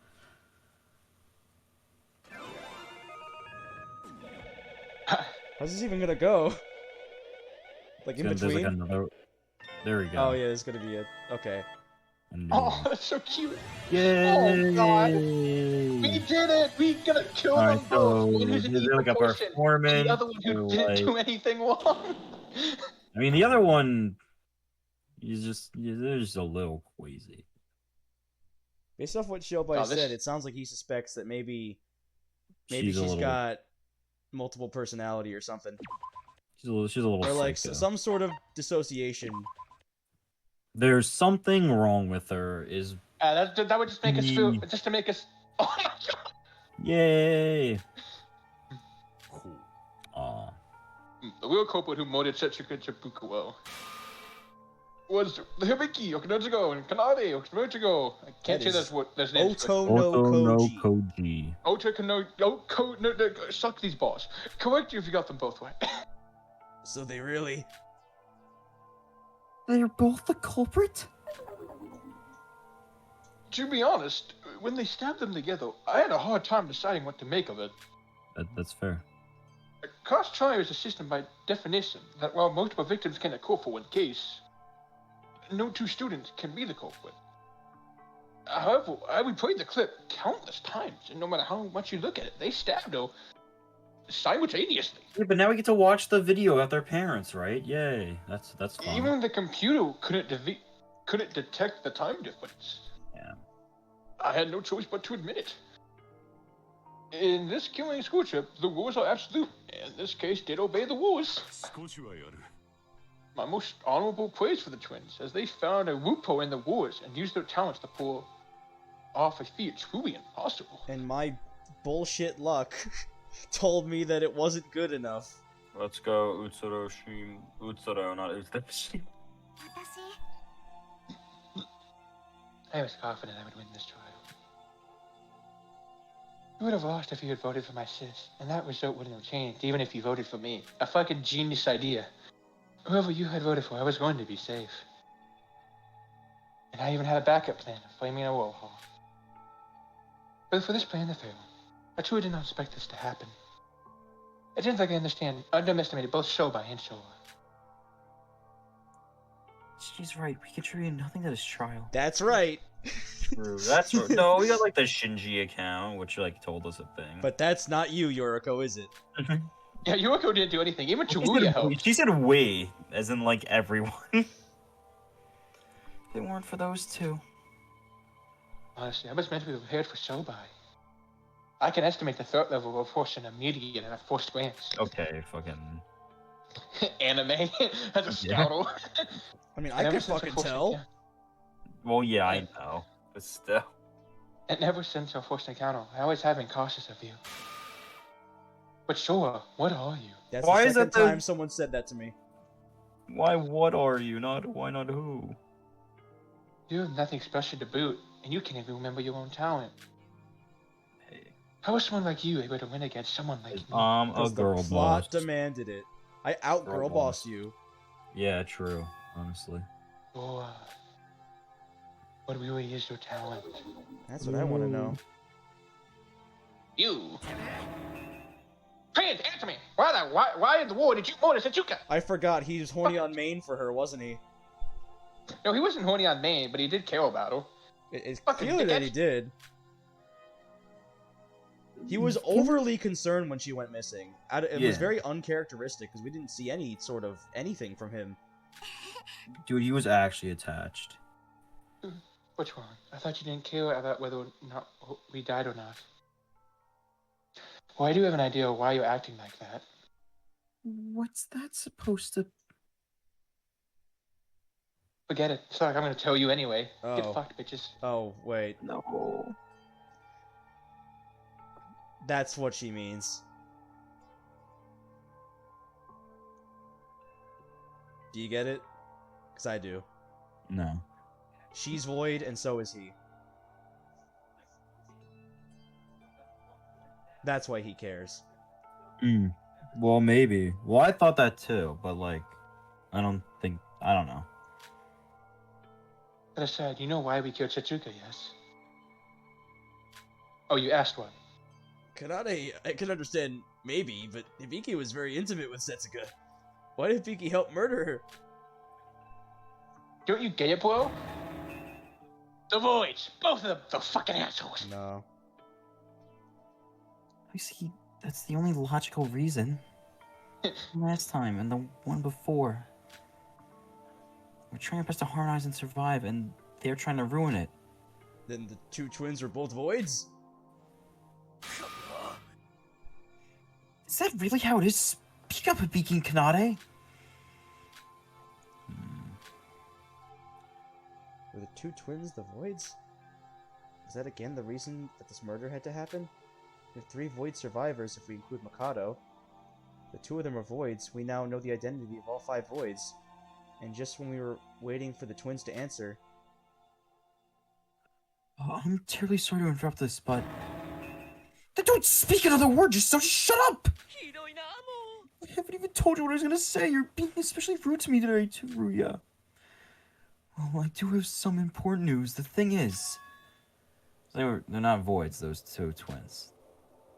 How's this even gonna go? Like in There's between? like another... There we go. Oh yeah, there's gonna be a... Okay. Oh, that's so cute. Yay! Oh, God. We did it! We gotta kill Alright, them both! so One who's is an there evil like a person, performance? the other one who or didn't like- do anything wrong. I mean, the other one, they're just a little queasy. Based off what Shobai Oh, this- said, it sounds like he suspects that maybe She's a she's little, got multiple personality or something, she's a little or like psycho. some sort of dissociation. There's something wrong with her. Is that would just make us feel, just to make us. Oh my god! yay! Aw. The real culprit who murdered Setsuka Chibukuo was the Hibiki Okunojigo and Kanade Okunojigo. I can't say is that's names. Oto no Koji. Koji. Ota Kano. No, suck these balls. Correct you if you got them both right. So they really. They're both the culprit? To be honest, when they stabbed them together, I had a hard time deciding what to make of it. That's fair. Cross trial is a system by definition that while multiple victims can occur for one case, no two students can be the culprit. However, I replayed the clip countless times, and no matter how much you look at it, they stabbed her simultaneously. Yeah, but now we get to watch the video of their parents, right? Yay! That's fun. Even the computer couldn't detect the time difference. Yeah. I had no choice but to admit it. In this killing school trip, the rules are absolute, and this case did obey the rules. My most honorable praise for the twins, as they found a loophole in the rules and used their talents to pull off a feat truly impossible. And my bullshit luck told me that it wasn't good enough. Let's go Utsuro, not Utsuroshi. I was confident I would win this trial. You would have lost if you had voted for my sis, and that result wouldn't have changed, even if you voted for me. A fucking genius idea. Whoever you had voted for, I was going to be safe. And I even had a backup plan of flaming a wall hall. But for this plan to fail, I truly did not expect this to happen. It seems like I underestimated both Shobai and Showa. She's right. We contributed nothing to this trial. That's right. True. That's right. No, we got like the Shinji account, which like told us a thing. But that's not you, Yoriko, is it? Yeah, Yuriko didn't do anything. Even Chibuya helped. She said we, as in like everyone. If it weren't for those two. Honestly, I was meant to be prepared for Shobai. I can estimate the threat level of a force in a median and a forced glance. Okay, fucking. Anime as a scoundrel. I mean, I could fucking tell. Well, yeah, I know, but still. And ever since our first encounter, I always have been cautious of you. But sure, what are you? That's Why the is second that the- time someone said that to me. Why? What are you? Not why? Not who? You have nothing special to boot, and you can't even remember your own talent. Hey. How is someone like you able to win against someone like me? A 'Cause the girl plot boss. demanded it. I out girl boss you. Yeah, true. Honestly. Or what really is your talent? That's what I want to know. You. Prince, answer me! Why in the war did you murder Setsuka? I forgot he was horny on main for her, wasn't he? No, he wasn't horny on Maine, but he did care about her. It's Fucking clear that dickhead. he did. He was overly concerned when she went missing. It was Yeah. very uncharacteristic because we didn't see any sort of anything from him. Dude, he was actually attached. Which one? I thought you didn't care about whether or not we died or not. Well, I do have an idea of why you're acting like that. What's that supposed to... Forget it. It's not like I'm gonna tell you anyway. Oh. Get fucked, bitches. Oh, wait. No. That's what she means. Do you get it? Because I do. No. She's void, and so is he. That's why he cares. Well, maybe. Well, I thought that too, but like, I don't know. That aside, you know why we killed Setsuka, yes? Oh, you asked what? Kanade, I can understand, maybe, but Hibiki was very intimate with Setsuka. Why did Hibiki help murder her? Don't you get it, bro? The voids! Both of them! The fucking assholes! No. I see. That's the only logical reason. Last time and the one before. We're trying our best to harmonize and survive, and they're trying to ruin it. Then the two twins were both voids? Is that really how it is? Speak up, Hibiki and Kanade. Were the two twins the voids? Is that again the reason that this murder had to happen? We have 3 void survivors if we include Mikado. The 2 of them are voids. We now know the identity of all 5 voids. And just when we were waiting for the twins to answer... I'm terribly sorry to interrupt this, but... Don't speak another word, just shut up! I haven't even told you what I was gonna say. You're being especially rude to me today, too, Ruya. Well, I do have some important news. The thing is... They're not voids, those 2 twins.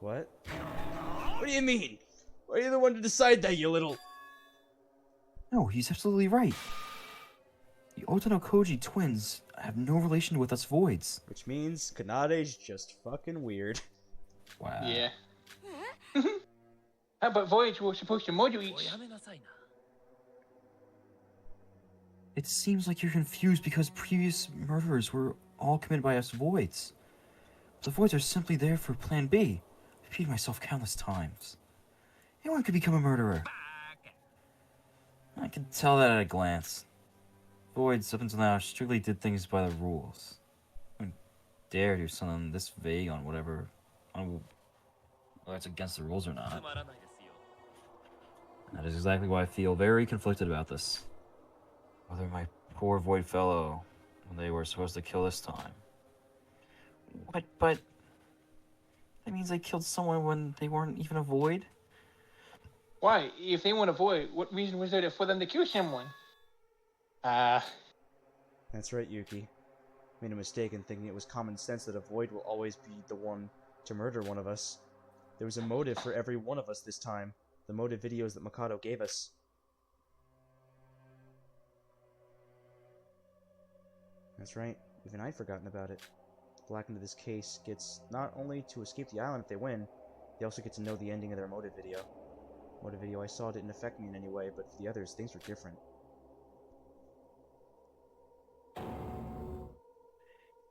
What? What do you mean? Why are you the one to decide that, you little... No, he's absolutely right. The Otano Koji twins have no relation with us voids. Which means Kanade's just fucking weird. Wow. Yeah. How about voyage were supposed to murder each? It seems like you're confused because previous murders were all committed by us voids. The voids are simply there for Plan B. I've repeated myself countless times. Anyone could become a murderer. I could tell that at a glance. Voids, up until now, strictly did things by the rules. I wouldn't dare do something this vague on whether it's against the rules or not. That is exactly why I feel very conflicted about this. Whether my poor Void fellow, when they were supposed to kill this time. What, but... That means they killed someone when they weren't even a Void? Why? If they want to void, what reason was there for them to kill someone? That's right, Yuki. Made a mistake in thinking it was common sense that a void will always be the one to murder one of us. There was a motive for every one of us this time. The motive videos that Mikado gave us. That's right, even I'd forgotten about it. The black end of this case gets not only to escape the island if they win, they also get to know the ending of their motive video. Motive video I saw didn't affect me in any way, but for the others, things were different.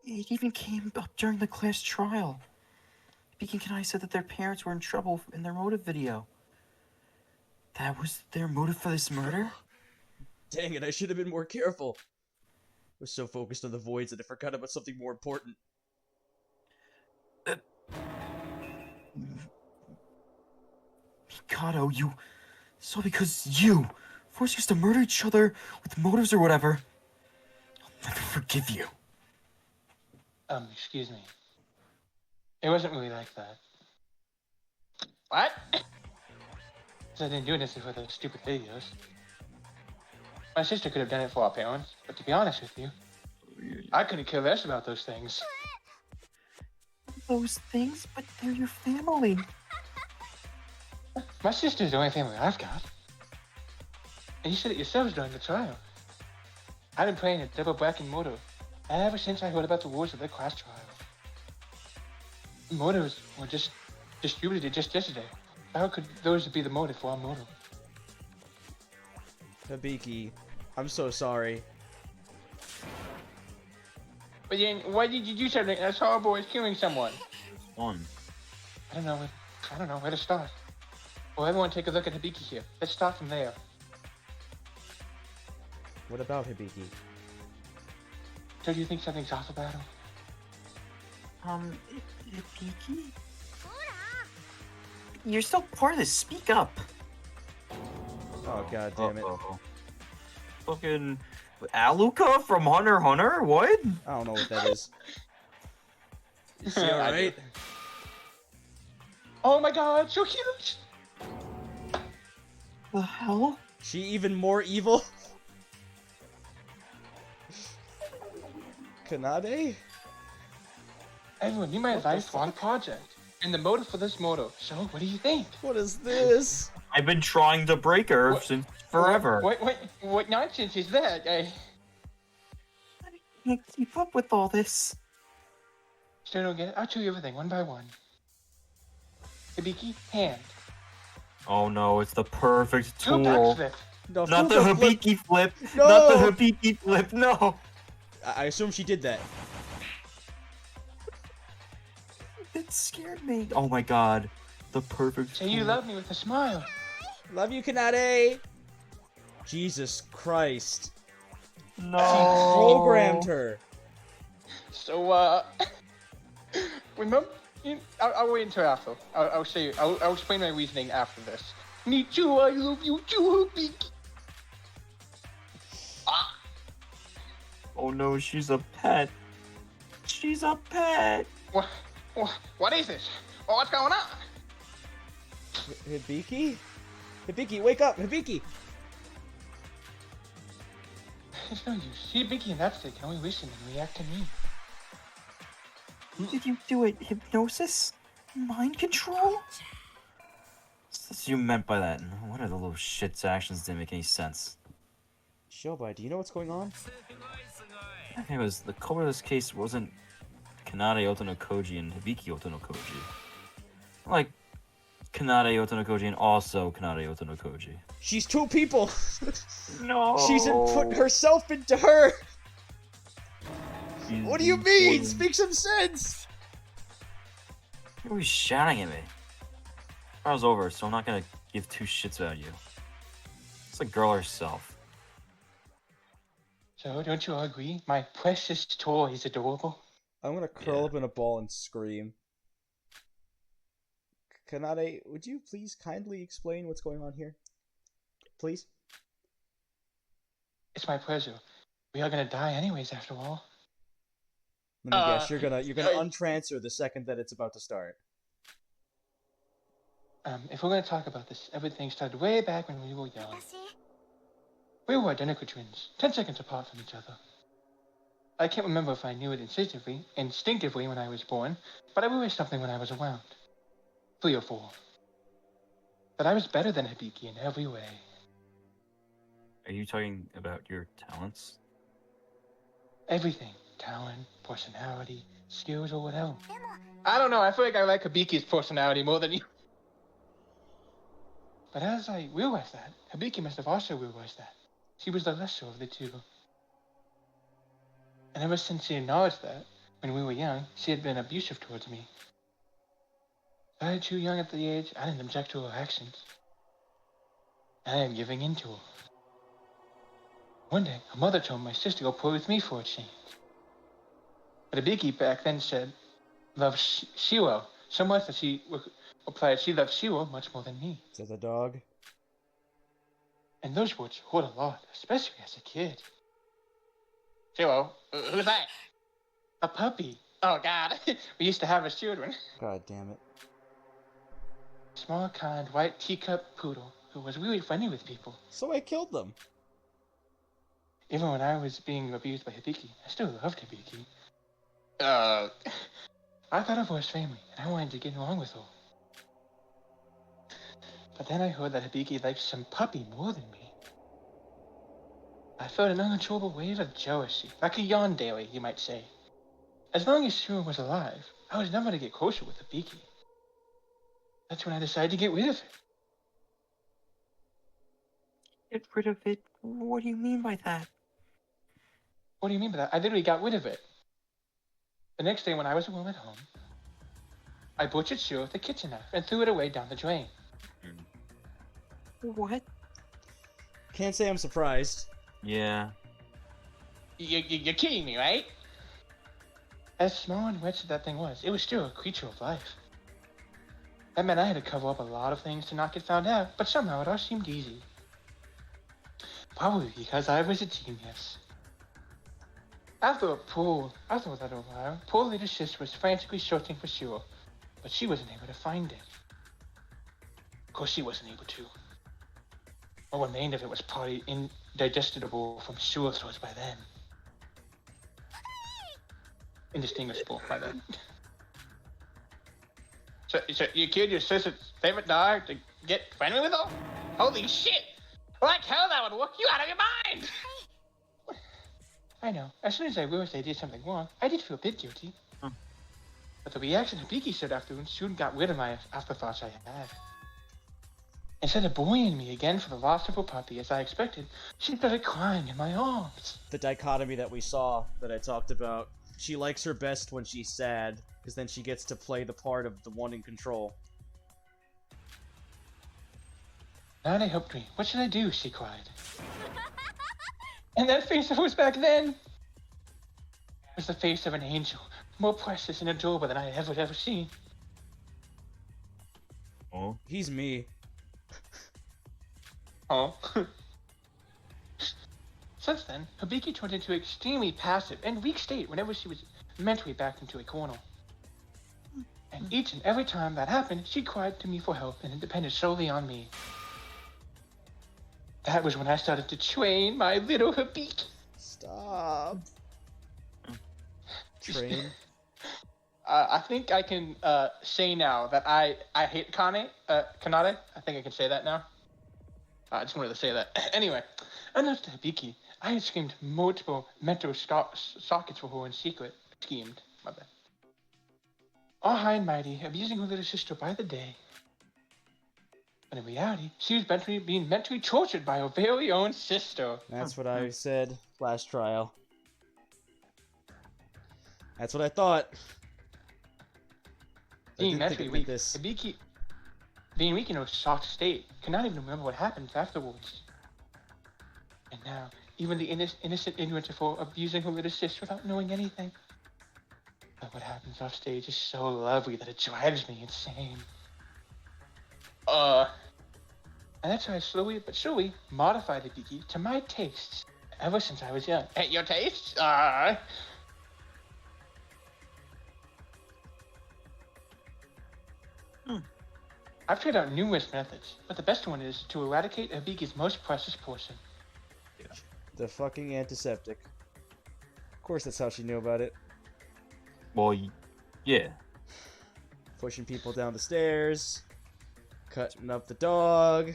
It even came up during the class trial. Speaking, and I said that their parents were in trouble in their motive video. That was their motive for this murder? Dang it, I should have been more careful. I was so focused on the voids that I forgot about something more important. Mikado, so because you forced us to murder each other with motives or whatever, I'll never forgive you. Excuse me. It wasn't really like that. What? I didn't do anything for those stupid videos. My sister could have done it for our parents, but to be honest with you, I couldn't care less about those things. Those things? But they're your family. My sister's the only family I've got. And you said it yourselves during the trial. I've been playing a double bracket motive ever since I heard about the rules of the class trial. Motives were just distributed just yesterday. How could those be the motive for our motive? Hibiki, I'm so sorry. But then, why did you do something as horrible as killing someone? One. I don't know where to start. Well, everyone take a look at Hibiki here. Let's start from there. What about Hibiki? So do you think something's off about him? Hibiki? You're still part of this. Speak up. Oh, god damn it. Uh-oh. Fucking Aluka from Hunter x Hunter? What? I don't know what that is. Is she alright? Oh my god, so cute! The hell? She even more evil? Kanade? Everyone, you my advice for our project. And the motive for this motive. So, what do you think? What is this? I've been trying to break her since forever. What nonsense is that? I can't keep up with all this. Still don't get it? I'll show you everything one by one. Hibiki, hand. Oh no, it's the perfect Do a tool. backflip. No, Not the Fupa flip. Hibiki flip. No! Not the Hibiki flip. No. I assume she did that. It scared me. Oh my god. The perfect. Say you love me with a smile. Love you, Kanade. Jesus Christ. No. She programmed her. So, remember? I'll wait until after. I'll show you. I'll explain my reasoning after this. Me too. I love you too, Hibiki. Oh no, she's a pet. She's a pet. What is this? What's going on? Hibiki? Hibiki, wake up! Hibiki! It's no use. Hibiki and that stick can only listen and react to me. Did you do it? Hypnosis? Mind control? What's you meant by that? What are the little shit's actions didn't make any sense? Shobai, do you know what's going on? I think it was the culprit of this case wasn't Kanade Otono Koji and Hibiki Otono Koji. Like Kanade Otono Koji and also Kanade Otono Koji. She's two people! No. She's put herself into her! She's What do you mean? important. Speak some sense! You're always shouting at me. Trial's over, so I'm not gonna give two shits about you. It's the girl herself. So, don't you all agree? My precious toy is adorable. I'm gonna curl up in a ball and scream. Kanade, would you please kindly explain what's going on here? Please? It's my pleasure. We are gonna die anyways, after all. Let me guess, you're gonna untransfer the second that it's about to start. If we're gonna talk about this, everything started way back when we were young. We were identical twins, 10 seconds apart from each other. I can't remember if I knew it instinctively when I was born, but I realized something when I was around. 3 or 4. That I was better than Hibiki in every way. Are you talking about your talents? Everything. Talent, personality, skills, or whatever. I don't know, I feel like I like Hibiki's personality more than you. But as I realized that, Hibiki must have also realized that. She was the lesser of the two. And ever since she acknowledged that, when we were young, she had been abusive towards me. I was too young at the age, I didn't object to her actions. I am giving in to her. One day, her mother told my sister to go play with me for a change. But Hibiki back then said, loved Shiro so much that she replied she loved Shiro much more than me. To the dog. And those words hurt a lot, especially as a kid. Shiro, who's that? A puppy. Oh God, we used to have as children. God damn it. Small, kind, white teacup poodle who was really friendly with people. So I killed them. Even when I was being abused by Hibiki, I still loved Hibiki. I thought of her as family, and I wanted to get along with her. But then I heard that Hibiki liked some puppy more than me. I felt an uncontrollable wave of jealousy, like a yandere, you might say. As long as Shiro was alive, I was never to get closer with Hibiki. That's when I decided to get rid of it. Get rid of it? What do you mean by that? What do you mean by that? I literally got rid of it. The next day when I was alone at home, I butchered Shiro with a kitchen knife and threw it away down the drain. What? Can't say I'm surprised. Yeah. You're kidding me, right? As small and wretched as that thing was, it was still a creature of life. That meant I had to cover up a lot of things to not get found out, but somehow it all seemed easy. Probably because I was a genius. After a little while, poor little sis was frantically searching for Shiro, but she wasn't able to find it. Of course she wasn't able to. What remained of it was probably indigestible from sewer throats by then. Indistinguishable by then. So you killed your sister's favorite dog to get friendly with her? Holy shit! Like hell that would work you out of your mind! I know. As soon as I realized I did something wrong, I did feel a bit guilty. But the reaction Hibiki showed afterwards soon got rid of my afterthoughts I had. Instead of bullying me again for the loss of her puppy, as I expected, she started crying in my arms. The dichotomy that we saw that I talked about. She likes her best when she's sad, because then she gets to play the part of the one in control. Nana helped me. What should I do? She cried. And that face of hers back then was the face of an angel, more precious and adorable than I had ever seen. Oh. He's me. Oh. Since then, Hibiki turned into an extremely passive and weak state whenever she was mentally backed into a corner. And each and every time that happened, she cried to me for help and depended solely on me. That was when I started to train my little Hibiki. Stop. Train. I think I can say now that I hate Kanade. I think I can say that now. I just wanted to say that. Anyway, unless to Hibiki, I had schemed multiple mental sockets for her in secret. Schemed, my bad. All high and mighty, abusing her little sister by the day. But in reality, she was being mentally tortured by her very own sister. That's what I said last trial. That's what I thought. I Being didn't think mentally it went weak, this. Hibiki, being weak in a shocked state, cannot even remember what happened afterwards. And now, even the innocent ignorance of her abusing her little sister without knowing anything. But what happens off stage is so lovely that it drives me insane. And that's how I slowly but surely modified Hibiki to my tastes ever since I was young. Hey, your tastes? I've tried out numerous methods, but the best one is to eradicate Hibiki's most precious portion. The fucking antiseptic. Of course that's how she knew about it. Well, yeah. Pushing people down the stairs. Cutting up the dog.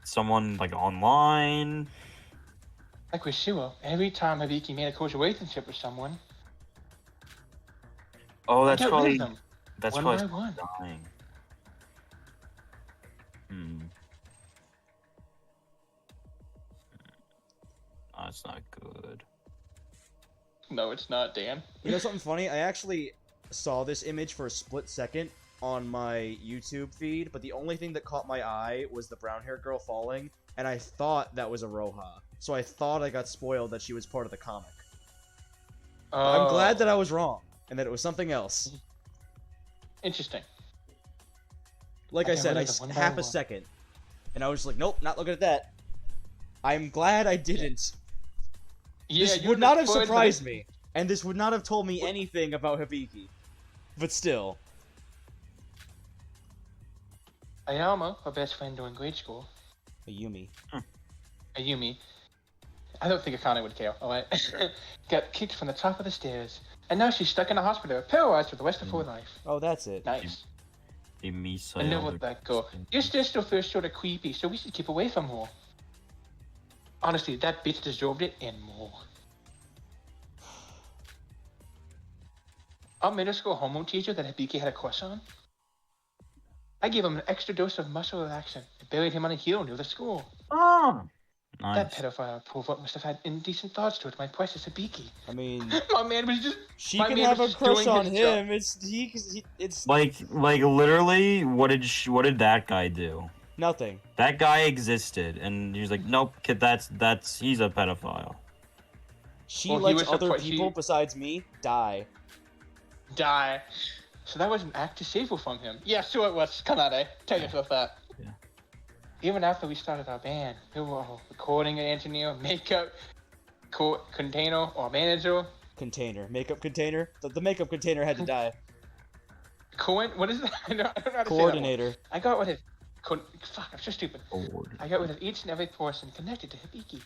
Someone, like, online. Like with Shiro, every time Hibiki made a close relationship with someone, Oh, I that's got rid probably... of them, That's one probably by one. dying. That's not good. No, it's not, Dan. You know something funny? I actually saw this image for a split second on my YouTube feed, but the only thing that caught my eye was the brown-haired girl falling, and I thought that was Aroha. So I thought I got spoiled that she was part of the comic. I'm glad that I was wrong, and that it was something else. Interesting. Like I Okay, said, what is it? One by half a one. second, and I was just like, nope, not looking at that. I'm glad I didn't. Yeah, This you would not have spoiled surprised this. me, and this would not have told me anything about Hibiki. But still. Ayama, her best friend during grade school, Ayumi. Ayumi, I don't think Akane would care, alright? Got kicked from the top of the stairs, and now she's stuck in a hospital, paralyzed for the rest of her life. Oh, that's it. Nice. A missile. I know what that girl. Your sister feels sort of creepy, so we should keep away from her. Honestly, that bitch deserved it and more. Our middle school homeroom teacher that Hibiki had a crush on, I gave him an extra dose of muscle relaxant and buried him on a hill near the school. Oh, That nice. pedophile pervert must have had indecent thoughts towards my precious Hibiki. I mean, My man was just... she My can man have a was just crush doing on his job. him. It's Like literally, what did that guy do? nothing. That guy existed, and he was like, nope, kid, he's a pedophile. She Well, he likes was other support- people he- besides me. Die. Die. So that was an act to save her from him. Yeah, sure it was. Kanade. Tell yourself that. Yeah. Even after we started our band, we were all recording engineer, makeup, container, or manager. Container. Makeup container. The makeup container had to die. What is that? I don't know how to say that one. Coordinator. I got rid of... Fuck, I'm so stupid. Lord. I got rid of each and every person connected to Hibiki.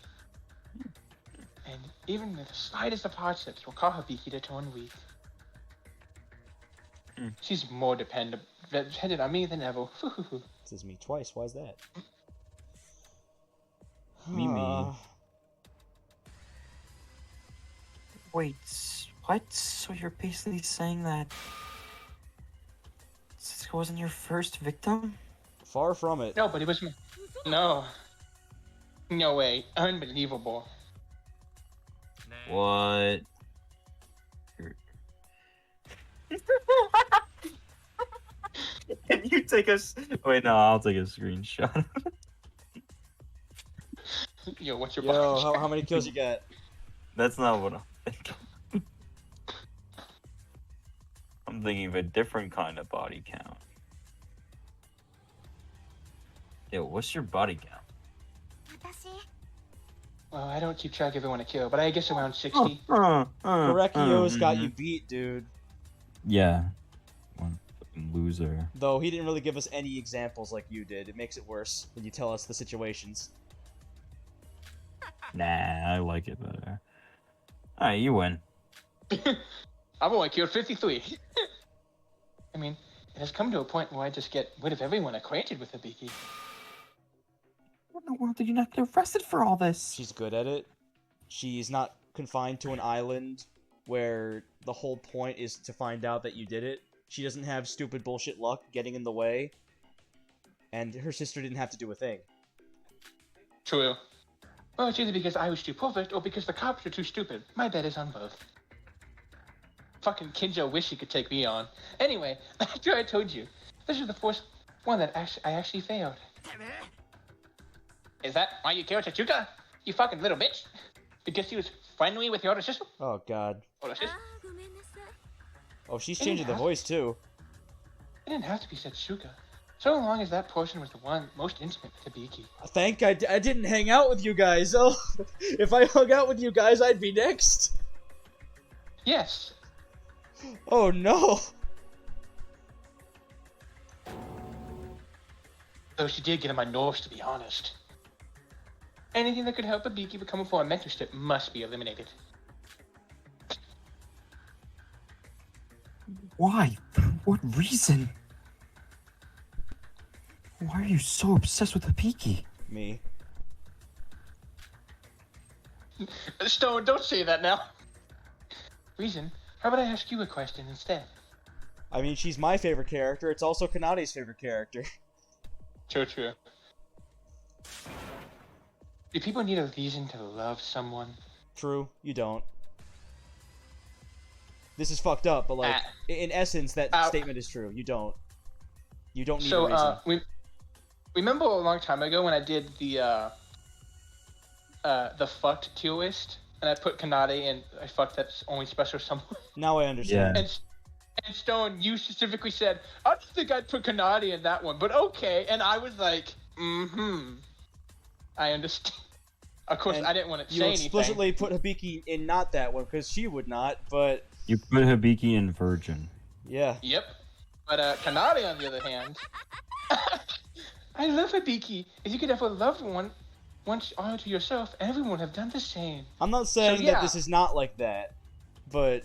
And even with the slightest of hardships will cause Hibiki to turn weak. She's more dependent on me than ever. This is me twice. Why's that? Me. Wait, what? So you're basically saying that Cisco wasn't your first victim? Far from it. No, but it was me. No. No way. Unbelievable. What? Can you take us? Wait, no, I'll take a screenshot. Yo, what's your Yo, body how count? many kills you got? That's not what I'm thinking. I'm thinking of a different kind of body count. Yo, what's your body count? Well, I don't keep track of everyone I kill, but I guess around 60. Korekio's got you beat, dude. Yeah. One fucking loser. Though he didn't really give us any examples like you did. It makes it worse when you tell us the situations. Nah, I like it better. Alright, you win. I've only killed 53. I mean, it has come to a point where I just get rid of everyone acquainted with Hibiki. What in the world did you not get arrested for all this? She's good at it. She's not confined to an island where the whole point is to find out that you did it. She doesn't have stupid bullshit luck getting in the way. And her sister didn't have to do a thing. True. Well, it's either because I was too perfect or because the cops are too stupid. My bet is on both. Fucking Kinjo wish he could take me on. Anyway, after I told you, this is the first one that I actually failed. Is that why you killed Tachuka? You fucking little bitch? Because he was friendly with your older sister? Oh, God. Older sister? Oh, she's changing the voice, too. It didn't have to be Setsuka. So long as that person was the one most intimate with Hibiki. Thank I didn't hang out with you guys. Oh, if I hung out with you guys, I'd be next. Yes. Oh, no. Though she did get on my nerves, to be honest. Anything that could help Hibiki become a mentorship must be eliminated. Why? For what reason? Why are you so obsessed with Hibiki? Me. Stone, don't say that now. Reason? How about I ask you a question instead? I mean, she's my favorite character. It's also Kanade's favorite character. True. Do people need a reason to love someone? True, you don't. This is fucked up, but like, in essence, that statement is true. You don't. You don't need a reason. Remember a long time ago when I did the fucked tier list, and I put Kanade and I fucked that's only special someone. Now I understand. Yeah. And Stone, you specifically said, I don't think I'd put Kanade in that one, but okay. And I was like, I understand. Of course, And I didn't want to say you anything. explicitly put Hibiki in not that one, because she would not, but... You put Hibiki in Virgin. Yeah. Yep. But Kanade, on the other hand, I love Hibiki. If you could have a loved one once all to yourself, everyone would have done the same. I'm not saying that this is not like that, but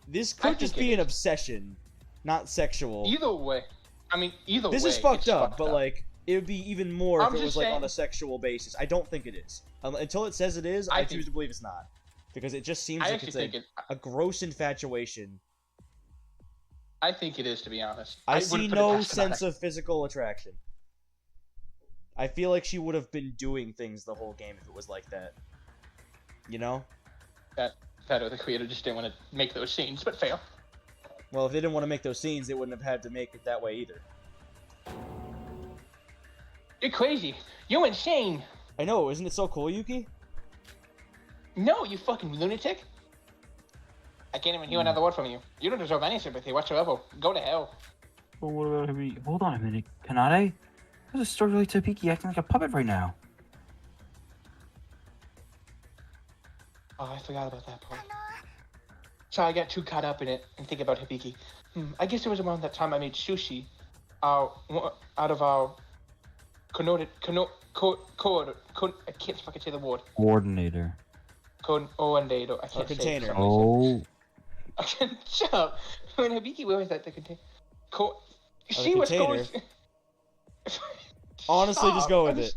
this could just be an obsession, not sexual. Either way. I mean, either way. This is fucked up, fucked but up. like, it would be even more if I'm it was just like saying- on a sexual basis. I don't think it is. Until it says it is, I think- choose to believe it's not. Because it just seems I like actually it's think a gross infatuation. I think it is, to be honest. I wouldn't see put it no past sense Kanade. of physical attraction. I feel like she would have been doing things the whole game if it was like that. You know? That or the creator just didn't want to make those scenes, but fail. Well, if they didn't want to make those scenes, they wouldn't have had to make it that way either. You're crazy. You're insane. I know, isn't it so cool, Yuki? No, you fucking lunatic. I can't even hear another word from you. You don't deserve any sympathy whatsoever. Go to hell. Well, what about Hibiki? Hold on a minute. Kanade? There's a story related to Hibiki acting like a puppet right now. Oh, I forgot about that part. Sorry, I got too caught up in it and think about Hibiki. I guess it was around that time I made sushi out of our I can't fucking say the word. Coordinator. Coordinator. I can't say it for container. some reason. Oh. Shut up. When Hibiki, where was that? The container. She the was container. going. Honestly, just go with I'm it.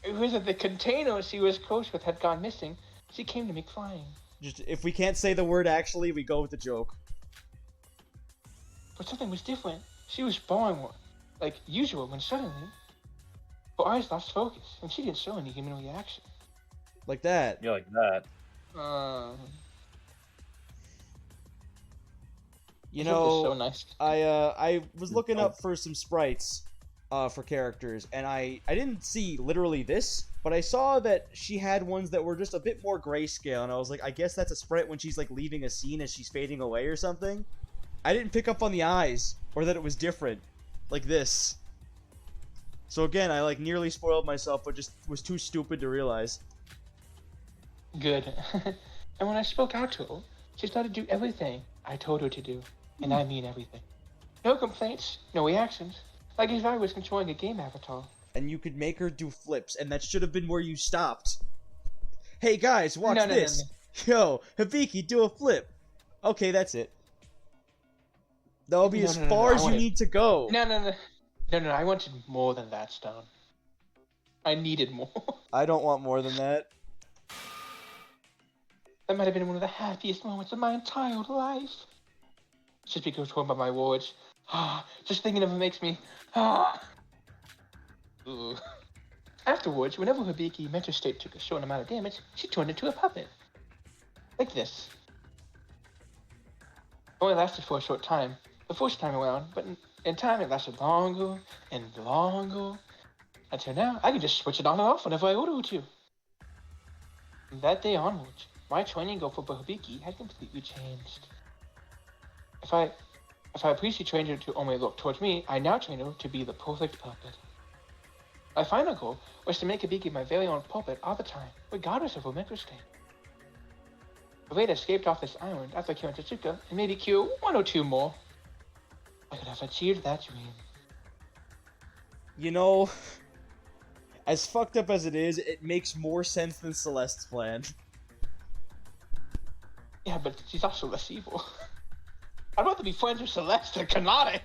It was that the container she was close with had gone missing. She came to me crying. Just if we can't say the word actually, we go with the joke. But something was different. She was born like usual, when suddenly her eyes lost focus and she didn't show any human reaction. Like that. Yeah, like that. You This is so know, nice. I was looking up for some sprites for characters, and I didn't see literally this, but I saw that she had ones that were just a bit more grayscale, and I was like, I guess that's a sprite when she's like leaving a scene as she's fading away or something. I didn't pick up on the eyes, or that it was different, like this. So again, I like nearly spoiled myself, but just was too stupid to realize. Good. And when I spoke out to her, she started to do everything I told her to do. And I mean everything. No complaints, no reactions. Like if I was controlling a game avatar. And you could make her do flips, and that should have been where you stopped. Hey guys, watch this. Yo, Hibiki, do a flip. Okay, that's it. That'll be as far as you need to go. No, I wanted more than that, Stone. I needed more. I don't want more than that. That might have been one of the happiest moments of my entire life. Just because torn by my words. Just thinking of it makes me... Ooh. Afterwards, whenever Hibiki mental state took a certain amount of damage, she turned into a puppet. Like this. Only lasted for a short time, the first time around, but in time it lasted longer and longer. Until now, I can just switch it on and off whenever I order it to. From that day onwards, my training goal for Hibiki had completely changed. If I previously trained her to only look towards me, I now train her to be the perfect puppet. My final goal was to make Hibiki my very own puppet all the time, regardless of her mental state. If I had escaped off this island after killing Tetsuka and maybe kill one or two more, I could have achieved that dream. You know, as fucked up as it is, it makes more sense than Celeste's plan. Yeah, but she's also less evil. I'd rather be friends with Celeste than Kanade.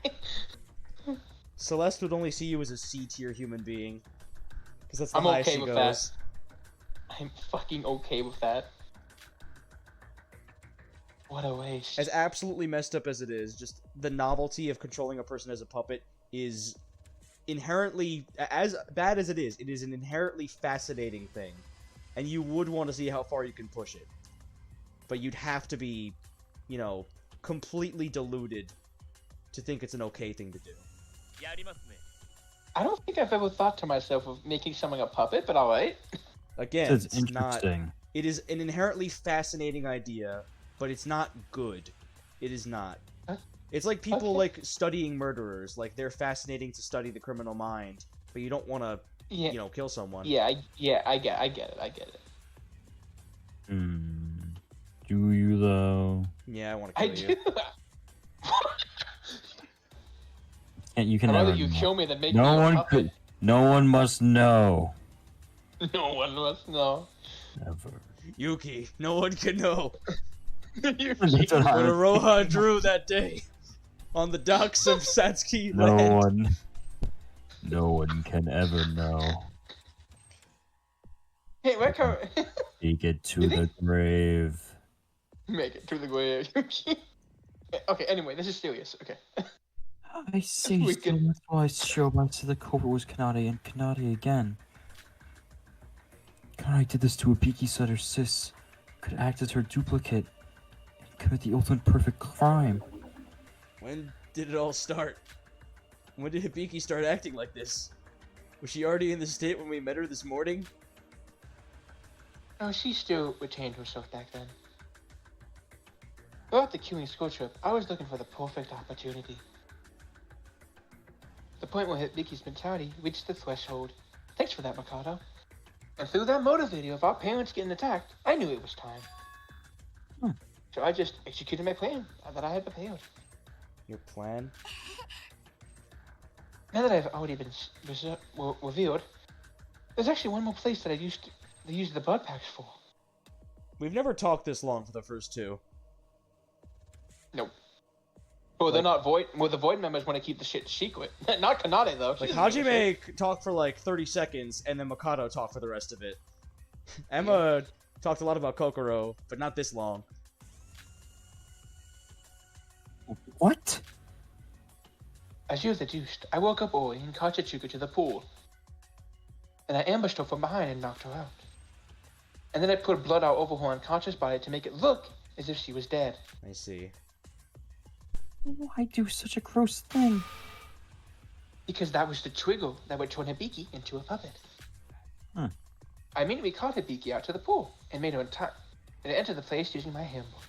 Celeste would only see you as a C-tier human being. Because that's the I'm highest okay she with goes. that. I'm fucking okay with that. What a waste. As absolutely messed up as it is, just the novelty of controlling a person as a puppet is inherently, as bad as it is an inherently fascinating thing. And you would want to see how far you can push it. But you'd have to be, you know, completely deluded to think it's an okay thing to do. I don't think I've ever thought to myself of making someone a puppet, but alright. Again, It's it's not... interesting. It is an inherently fascinating idea, but it's not good. It is not. It's like people like studying murderers. Like, they're fascinating to study the criminal mind, but you don't want to, you know, kill someone. Yeah, I get it. Do you though? Yeah, I want to I kill you. do. And you can I'd never rather you know. kill me than make me No a one puppet. could. No one must know. No one must know. Ever. Yuki, no one can know That's what what I- Aroha drew that day on the docks of Satsuki No Land. one. No one can ever know. Hey, where come... Take it to the grave. Make it to the grave. Okay, anyway, this is serious. Okay. I say We so can- much why I show back to the Cobra was Kanade and Kanade again. Kanade did this to a Piki Sutter sis, could act as her duplicate, and commit the ultimate perfect crime. When did it all start? When did Hibiki start acting like this? Was she already in the state when we met her this morning? No, she still retained herself back then. Throughout the queuing school trip, I was looking for the perfect opportunity. The point where Hibiki's mentality reached the threshold. Thanks for that, Mikado. And through that motive video of our parents getting attacked, I knew it was time. So I just executed my plan that I had prepared. Your plan? Now that I've already been revealed, there's actually one more place that I used to use the blood packs for. We've never talked this long for the first two. Nope. Well, they're not Void. Well, the Void members want to keep the shit secret. Not Kanade though. She Like, doesn't give a shit. Hajime talked for like 30 seconds, and then Mikado talked for the rest of it. Emma talked a lot about Kokoro, but not this long. What? As you deduced, I woke up Oi and caught Chichuka to the pool. And I ambushed her from behind and knocked her out. And then I poured blood all over her unconscious body to make it look as if she was dead. I see. Why do such a gross thing? Because that was the trigger that would turn Hibiki into a puppet. Huh. I immediately caught Hibiki out to the pool and made her and entered the place using my handbook.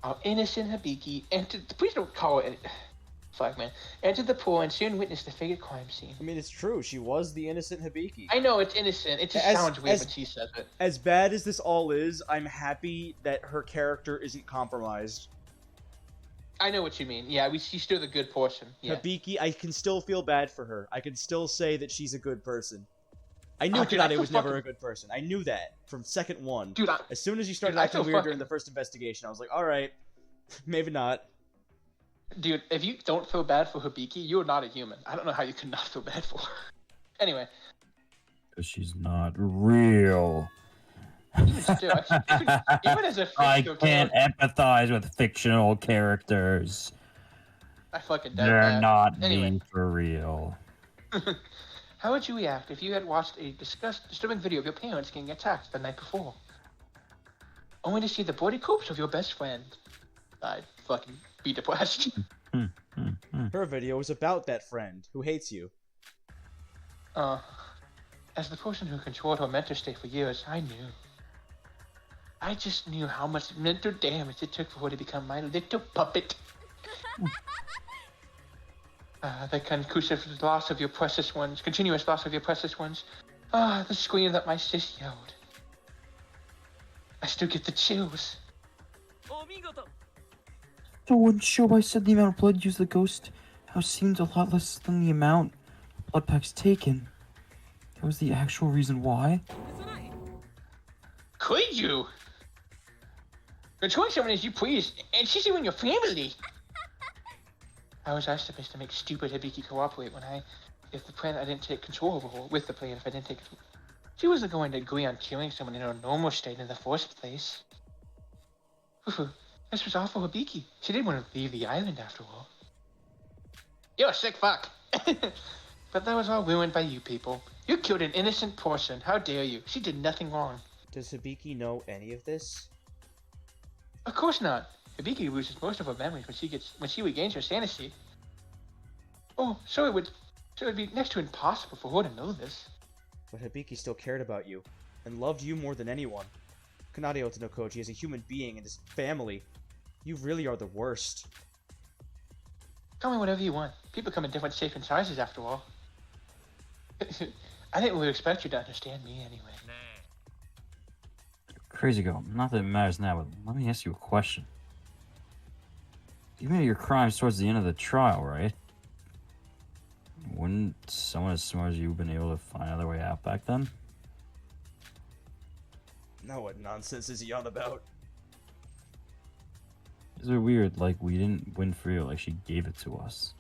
Our innocent Hibiki entered. Please don't call it. Fuck, man. Entered the pool and soon witnessed the fated crime scene. I mean, it's true. She was the innocent Hibiki. I know it's innocent. It just sounds weird when she says it. As bad as this all is, I'm happy that her character isn't compromised. I know what you mean. Yeah, she's still the good portion. Yeah. Hibiki, I can still feel bad for her. I can still say that she's a good person. I knew Dude, I Kanade feel was never fucking- a good person. I knew that from second one. Dude, As soon as you started Dude, I acting feel weird fucking- during the first investigation, I was like, alright, maybe not. Dude, if you don't feel bad for Hibiki, you're not a human. I don't know how you could not feel bad for her. Anyway, Because she's not real. even still, even as a I fictional can't character, empathize with fictional characters. I fucking doubt They're that. not Anyway. me for real. How would you react if you had watched a disturbing video of your parents getting attacked the night before? Only to see the bloody corpse of your best friend. I'd fucking be depressed. Her video was about that friend who hates you. As the person who controlled her mental state for years, I knew. I just knew how much mental damage it took for her to become my little puppet. The continuous loss of your precious ones. The scream that my sis yelled. I still get the chills. So when Shobai said the amount of blood used the ghost house seemed a lot less than the amount of blood packs taken. That was the actual reason why? Could you? Controlling someone as you please, and she's even your family. How was I supposed to make stupid Hibiki cooperate if the plan I didn't take control over her, with the plan if I didn't take control? She wasn't going to agree on killing someone in her normal state in the first place. This was all for Hibiki. She didn't want to leave the island after all. You're a sick fuck. But that was all ruined by you people. You killed an innocent person. How dare you? She did nothing wrong. Does Hibiki know any of this? Of course not. Hibiki loses most of her memories when she regains her sanity. Oh, so it'd be next to impossible for her to know this. But Hibiki still cared about you, and loved you more than anyone. Kanade Otonokoji is a human being in this family. You really are the worst. Call me whatever you want. People come in different shapes and sizes after all. I didn't really expect you to understand me anyway. Crazy girl, not that it matters now, but let me ask you a question. You made your crimes towards the end of the trial, right? Wouldn't someone as smart as you have been able to find another way out back then? Now what nonsense is he on about? Is it weird, like we didn't win for you, like she gave it to us?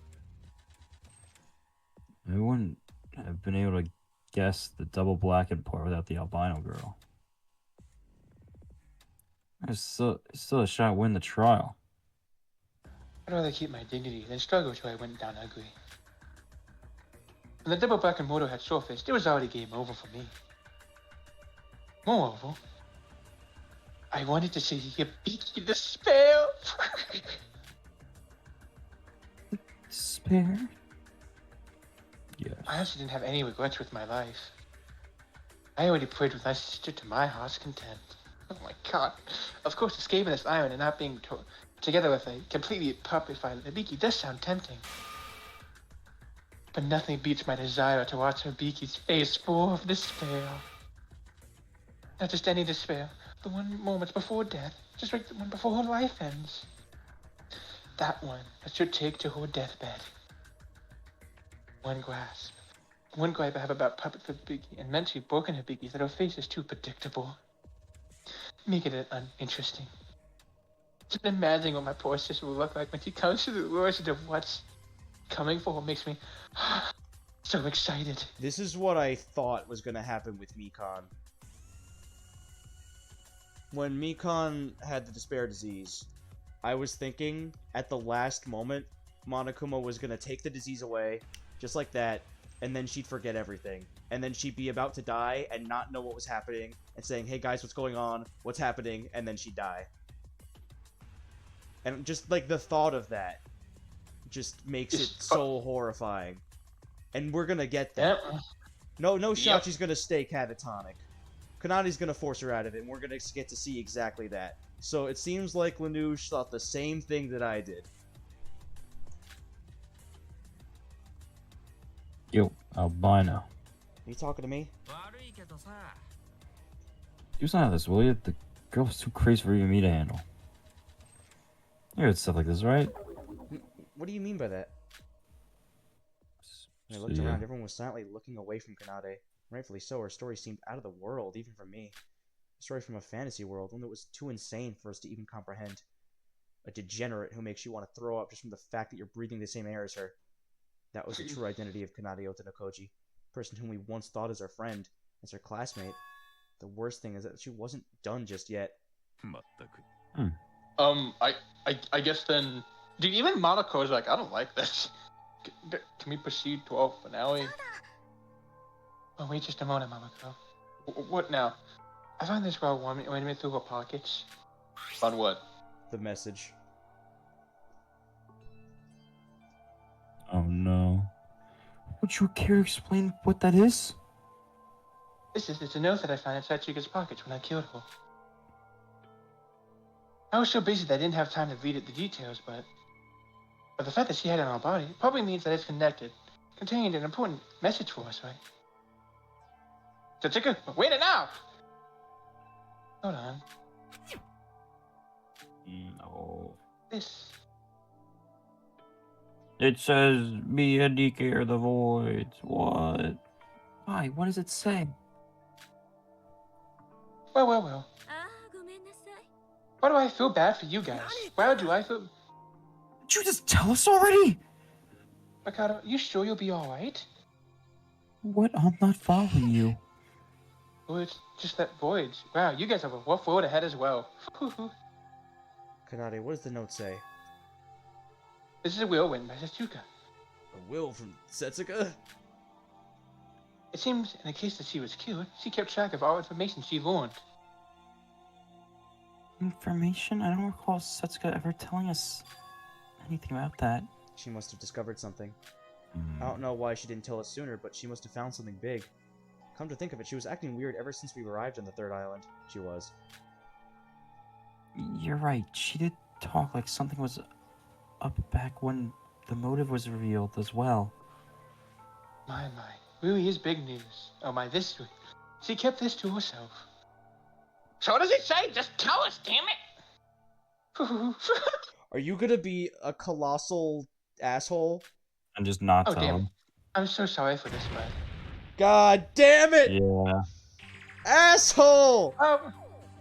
We wouldn't have been able to guess the double blackened part without the albino girl. There's still a shot to win the trial. I'd rather keep my dignity than struggle till I went down ugly. When the double blackened mortal had surfaced, it was already game over for me. Moreover, I wanted to see Hibiki despair. Despair? Yes. I honestly didn't have any regrets with my life. I already prayed with my sister to my heart's content. Oh my god. Of course, escaping this island and not being together with a completely puppified Hibiki does sound tempting. But nothing beats my desire to watch Hibiki's face full of despair. Not just any despair, the one moments before death, just like the one before her life ends. That one that should take to her deathbed. One gripe I have about puppet Hibiki and mentally broken Hibiki is that her face is too predictable. Making it uninteresting. Just imagining what my poor sister will look like when she comes to the worst of what's coming for her makes me so excited. This is what I thought was going to happen with Mikan. When Mikan had the despair disease, I was thinking at the last moment Monokuma was gonna take the disease away, just like that, and then she'd forget everything. And then she'd be about to die and not know what was happening, and saying, hey guys, what's going on? What's happening? And then she'd die. And just, like, the thought of that just makes it so horrifying. And we're gonna get that. Yep. No shot she's gonna stay catatonic. Kanadi's gonna force her out of it, and we're gonna get to see exactly that. So it seems like Lanouche thought the same thing that I did. Yo, albino. Are you talking to me? You was not this, will you? The girl was too crazy for even me to handle. You heard stuff like this, right? What do you mean by that? When I looked around, everyone was silently looking away from Kanade. Rightfully so, her story seemed out of the world, even for me. A story from a fantasy world, one that was too insane for us to even comprehend. A degenerate who makes you want to throw up just from the fact that you're breathing the same air as her. That was the true identity of Kanade Otonokoji, a person whom we once thought as our friend, as our classmate. The worst thing is that she wasn't done just yet. I guess then, dude, even Monaco's like, I don't like this. Can we proceed to our finale? Oh, wait just a moment, Momoko. What now? I find this girl warming me through her pockets. On what? The message. Oh no. Would you care to explain what that is? It's a note that I found inside Chica's pockets when I killed her. I was so busy that I didn't have time to read the details, but the fact that she had it on her body probably means that it's contained an important message for us, right? So Chica, wait it now! Hold on. No. This. It says, be a DK or the voids. What? Why? What does it say? Well. Why do I feel bad for you guys? Why do I feel... Did you just tell us already? Mikado, you sure you'll be alright? What? I'm not following you. Well, it's just that voids. Wow, you guys have a rough road ahead as well. Kanade, what does the note say? This is a will written by Setsuka. A will from Setsuka? It seems, in the case that she was killed, she kept track of all information she learned. Information? I don't recall Setsuka ever telling us anything about that. She must have discovered something. I don't know why she didn't tell us sooner, but she must have found something big. Come to think of it, she was acting weird ever since we arrived on the third island. She was. You're right. She did talk like something was up back when the motive was revealed as well. My. Really is big news. Oh my, this... She kept this to herself. So what does it say? Just tell us, damn it! Are you gonna be a colossal asshole? And just not tell damn. him. I'm so sorry for this, man. God damn it! Yeah. Asshole!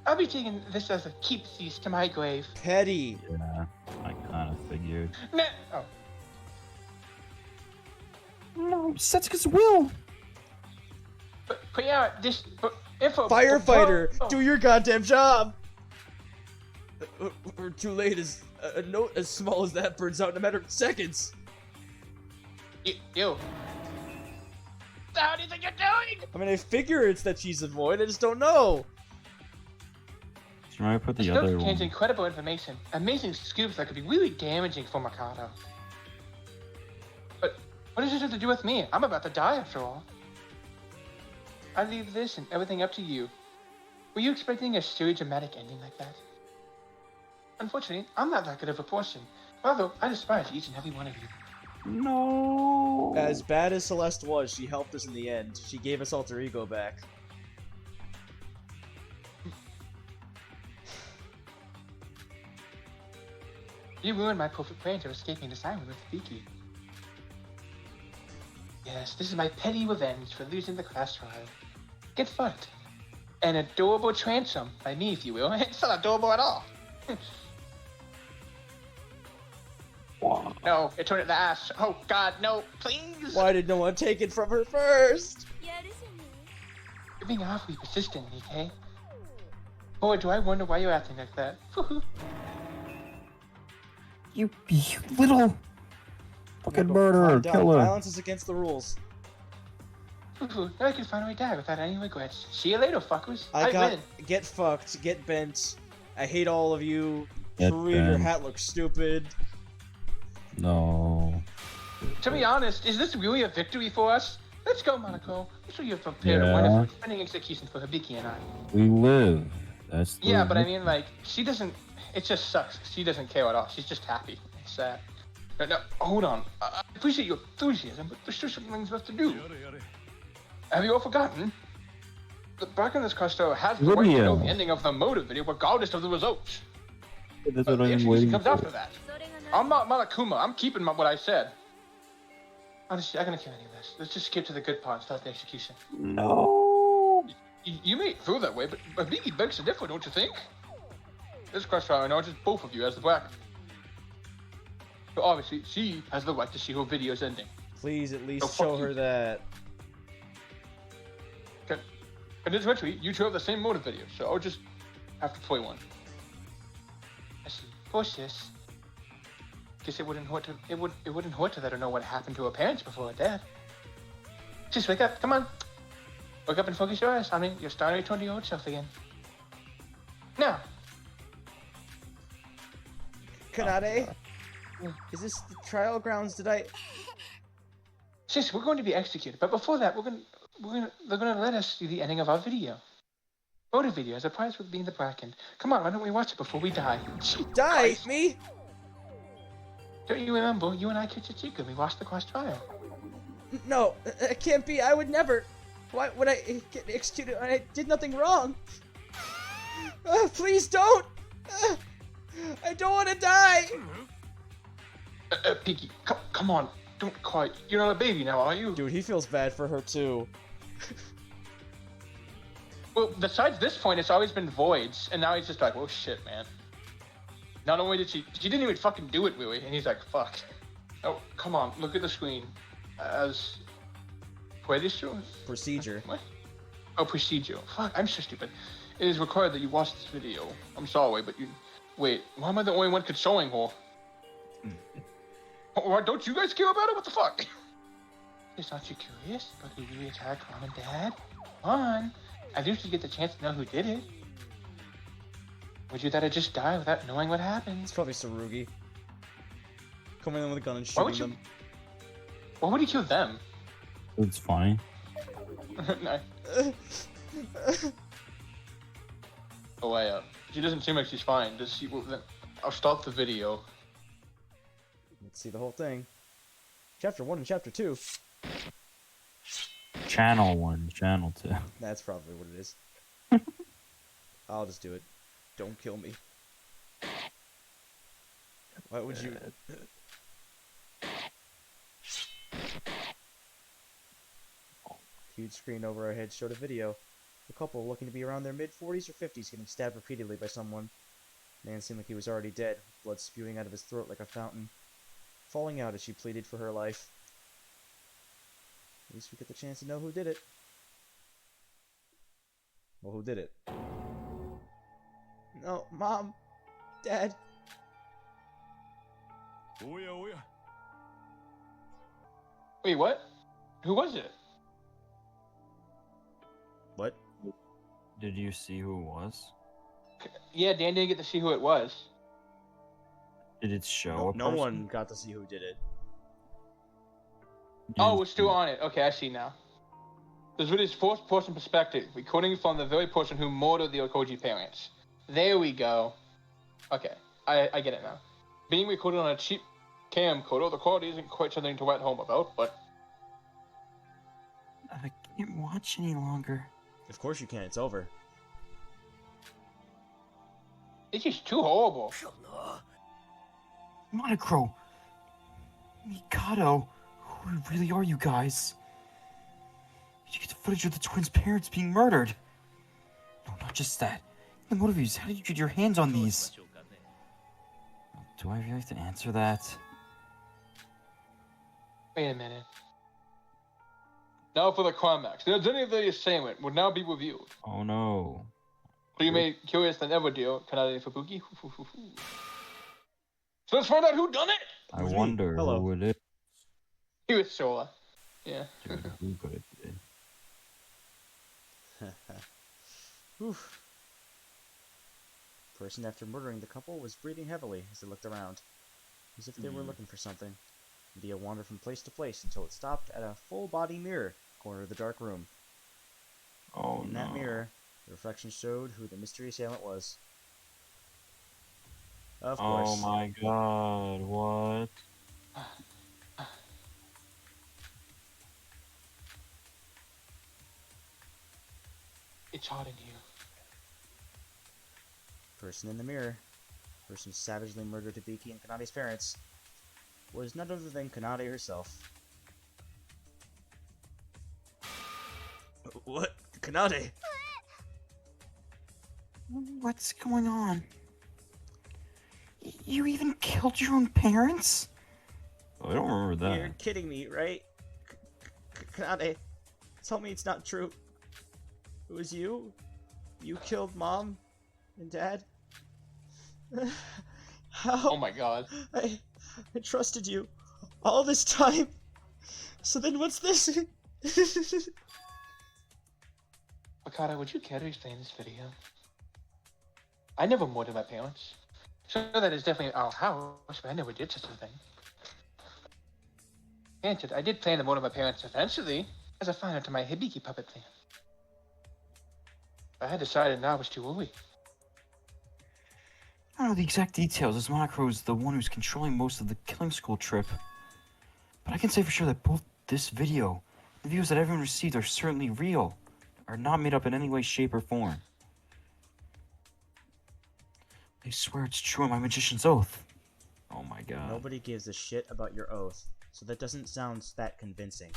I'll be taking this as a keepsies to my grave. Petty. Yeah. I kind of figured. No. Oh. No, Setsuka's will! But yeah, this... info... Firefighter, Oh. do your goddamn job! We're too late. A note as small as that burns out in a matter of seconds. You. How do you think you're doing? I mean, I figure it's that she's a void. I just don't know. Should I put the This other note contains one? incredible information, amazing scoops that could be really damaging for Mikado. But what does this have to do with me? I'm about to die after all. I leave this and everything up to you. Were you expecting a silly dramatic ending like that? Unfortunately, I'm not that good of a person. Although, I despise each and every one of you. No. As bad as Celeste was, she helped us in the end. She gave us alter ego back. You ruined my perfect plan to escaping this island with Vicky. Yes, this is my petty revenge for losing the class trial. Get fucked. An adorable transom, by me if you will. It's not adorable at all. No, it turned it the ass. Oh god, no, please! Why did no one take it from her first? You're being awfully persistent, Nikkei. Boy, do I wonder why you're acting like that. You little... Fucking Michael, murder, calm down. kill her. Violence is against the rules. Now I can finally die without any regrets. See you later, fuckers. I I got win. get fucked, get bent. I hate all of you. Get Kareem, your bent. hat looks stupid. No. To be honest, is this really a victory for us? Let's go, Monaco. I'm sure you've prepared a Yeah. wonderful spinning execution for Hibiki and I. We live. That's the Yeah, but I mean, like, she doesn't. It just sucks. She doesn't care at all. She's just happy. It's sad. No, hold on. I appreciate your enthusiasm, but there's still some things left to do. Have you all forgotten? The Brackenless Costello has the right to know the ending of the motive video, regardless of the results. That's The what I'm execution waiting comes for. after that. I'm not Monokuma. I'm keeping what I said. Honestly, I'm gonna kill any of this. Let's just skip to the good part and start the execution. No. You may feel that way, but Biggie begs to differ, don't you think? This Crossfire acknowledges both of you as the Bracken. But obviously, she has the right to see her video's ending. Please at least Oh, fuck show you. her that. And eventually, you two have the same motive video, so I'll just have to play one. I see. Poor sis. Guess it wouldn't hurt to it wouldn't hurt to let her know what happened to her parents before her death. Just wake up, come on. Wake up and focus your eyes. I mean, you're starting to 20-year-old self again. Now, Kanade? Is this the trial grounds? Did I... sis, we're going to be executed, but before that, they're gonna let us see the ending of our video. Motive video as a prize for being the Bracken. Come on, why don't we watch it before we die? Die? Christ. Me? Don't you remember? You and I killed Chichika and we watched the cross trial. No, it can't be. I would never. Why would I get executed when I did nothing wrong? Please don't! I don't want to die! Piggy, come on. Don't cry. You're not a baby now, are you? Dude, he feels bad for her too. Well, besides this point, it's always been voids, and now he's just like, oh shit, man. Not only did she didn't even fucking do it, really, and he's like, fuck. Oh, come on, look at the screen. As... Procedure. What? Oh, procedure. Fuck, I'm so stupid. It is required that you watch this video. I'm sorry, but you... Wait, why am I the only one consoling her? Or don't you guys care about it? What the fuck? Is aren't you curious about who really attacked Mom and Dad? Come on. I'd usually get the chance to know who did it. Would you rather just die without knowing what happened? It's probably Sarugi. Coming in with a gun and Why would shooting you... them. Why would he kill them? It's funny. No. Oh, wait, she doesn't seem like she's fine. Does she... Well, then I'll stop the video. Let's see the whole thing. Chapter 1 and Chapter 2. Channel 1, Channel 2. That's probably what it is. I'll just do it. Don't kill me. Why would you... Huge screen over our heads showed a video. A couple looking to be around their mid-40s or 50s getting stabbed repeatedly by someone. Man seemed like he was already dead, blood spewing out of his throat like a fountain. Falling out as she pleaded for her life. At least we get the chance to know who did it. Well, who did it? No, Mom! Dad! Wait, what? Who was it? What? Did you see who it was? Yeah, Dan didn't get to see who it was. Did it show No, a no person? one got to see who did it. Oh, we're still on it. Okay, I see now. This video is first-person perspective, recording from the very person who murdered the Okoji parents. There we go. Okay, I get it now. Being recorded on a cheap camcorder, the quality isn't quite something to write home about, but... I can't watch any longer. Of course you can, it's over. It's just too horrible. Monocro! Mikado! Who really are you guys? You get the footage of the twins' parents being murdered. No, not just that. The motives, how did you get your hands on these? Do I really have to answer that? Wait a minute. Now for the climax. The identity of the assailant would now be revealed. Oh no. So you may curious than ever, dear Kanade Fubuki. So let's find out who done it! I Who's me? wonder Hello. who it is. He was Sola. Yeah. Dude, who could it be? Oof. Person after murdering the couple was breathing heavily as they looked around, as if they were looking for something. Dia wandered from place to place until it stopped at a full-body mirror, corner of the dark room. Oh In no. that mirror, the reflection showed who the mystery assailant was. Of course. Oh my god, what? It's hot in here. Person in the mirror, person who savagely murdered Hibiki and Kanade's parents, was none other than Kanade herself. What? Kanade? What's going on? You even killed your own parents? Oh, I don't remember that. You're kidding me, right? Kanade, tell me it's not true. It was you? You killed Mom and Dad? How? Oh my god. I trusted you all this time. So then what's this? Akata, would you care to explain this video? I never murdered my parents. So that is definitely our house, but I never did such a thing. Granted, I did plan to murder my parents eventually, as a final to my Hibiki puppet plan. I had decided now was too early. I don't know the exact details, as Monocro is the one who's controlling most of the killing school trip. But I can say for sure that both this video, the views that everyone received are certainly real, are not made up in any way, shape, or form. I swear it's true on my magician's oath. Oh my god. Nobody gives a shit about your oath, so that doesn't sound that convincing.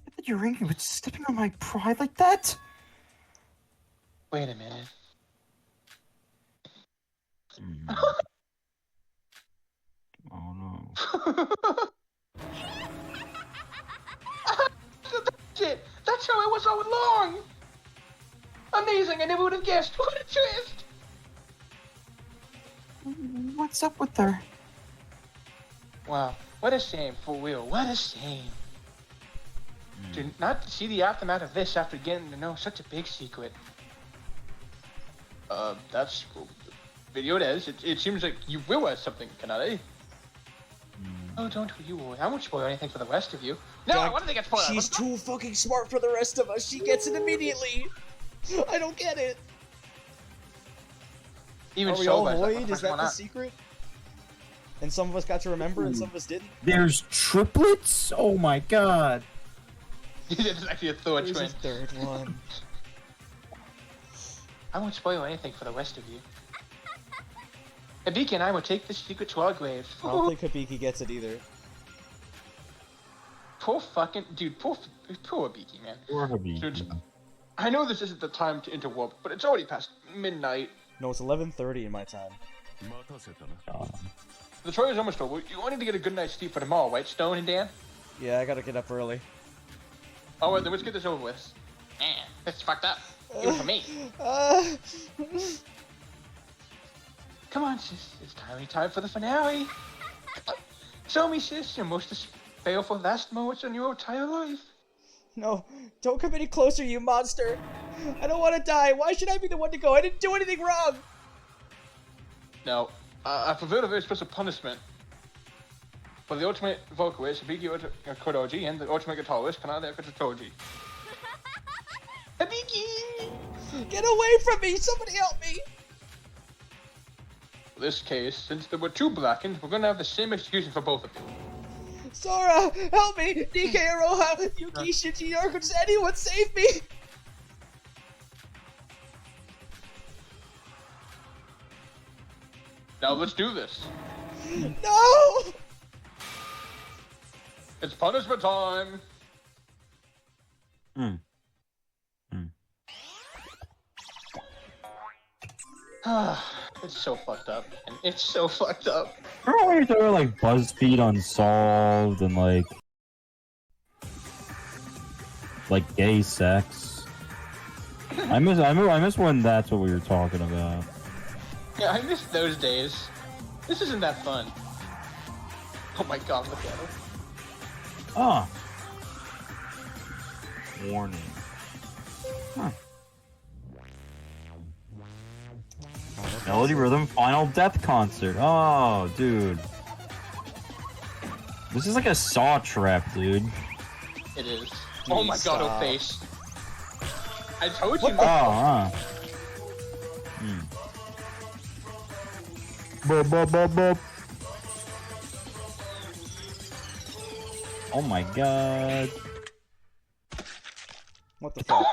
I bet you're angry with stepping on my pride like that? Wait a minute. Oh no. Shit! That's how it was all along! Amazing, I never would have guessed. What a twist! What's up with her? Wow, what a shame, for real, what a shame. To not see the aftermath of this after getting to know such a big secret. That's video it is. It seems like you realize something, Kanade. Oh, don't you worry. I won't spoil anything for the rest of you. No, God, what did they get spoiled? She's too fucking smart for the rest of us. She gets it immediately. I don't get it. Even Are we so, all guys, void? Is that why the not? secret? And some of us got to remember, and some of us didn't. There's triplets? Oh my god. It's actually a third There's a twin. third one. I won't spoil anything for the rest of you. Hibiki and I will take this secret to our graves. I don't think Hibiki gets it either. Poor fucking dude. Poor Hibiki, man. Or Habib. Dude, I know this isn't the time to interwarp, but it's already past midnight. No, it's 11:30 in my time. The trial is almost over. You wanted to get a good night's sleep for tomorrow, right, Stone and Dan? Yeah, I gotta get up early. Alright, then let's get this over with. Man, this is fucked up. Even for me. Come on, sis. It's time for the finale. Show me, sis, your most baleful last moments in your entire life. No, don't come any closer, you monster! I don't want to die. Why should I be the one to go? I didn't do anything wrong. Now, I prepared a very special punishment for the ultimate vocalist, Hibiki Kodoji, and the ultimate guitarist, Kanade Kotoji. Hibiki! Get away from me! Somebody help me! In this case, since there were two blackened, we're gonna have the same execution for both of you. Sora, help me! DK Aroha, Yuki, Shinji, Yorko, does anyone save me? Now let's do this. No! It's punishment time. It's so fucked up, and it's so fucked up. Remember when they were like BuzzFeed Unsolved and like gay sex? I miss when that's what we were talking about. Yeah, I miss those days. This isn't that fun. Oh my god, look at her. Ah. Warning. Huh. Melody Rhythm Final Death Concert. Oh, dude. This is like a saw trap, dude. It is. Oh my god, stop. her face. I told you. Oh, huh. Bup, bup, bup, bup. Oh my god. What the fuck?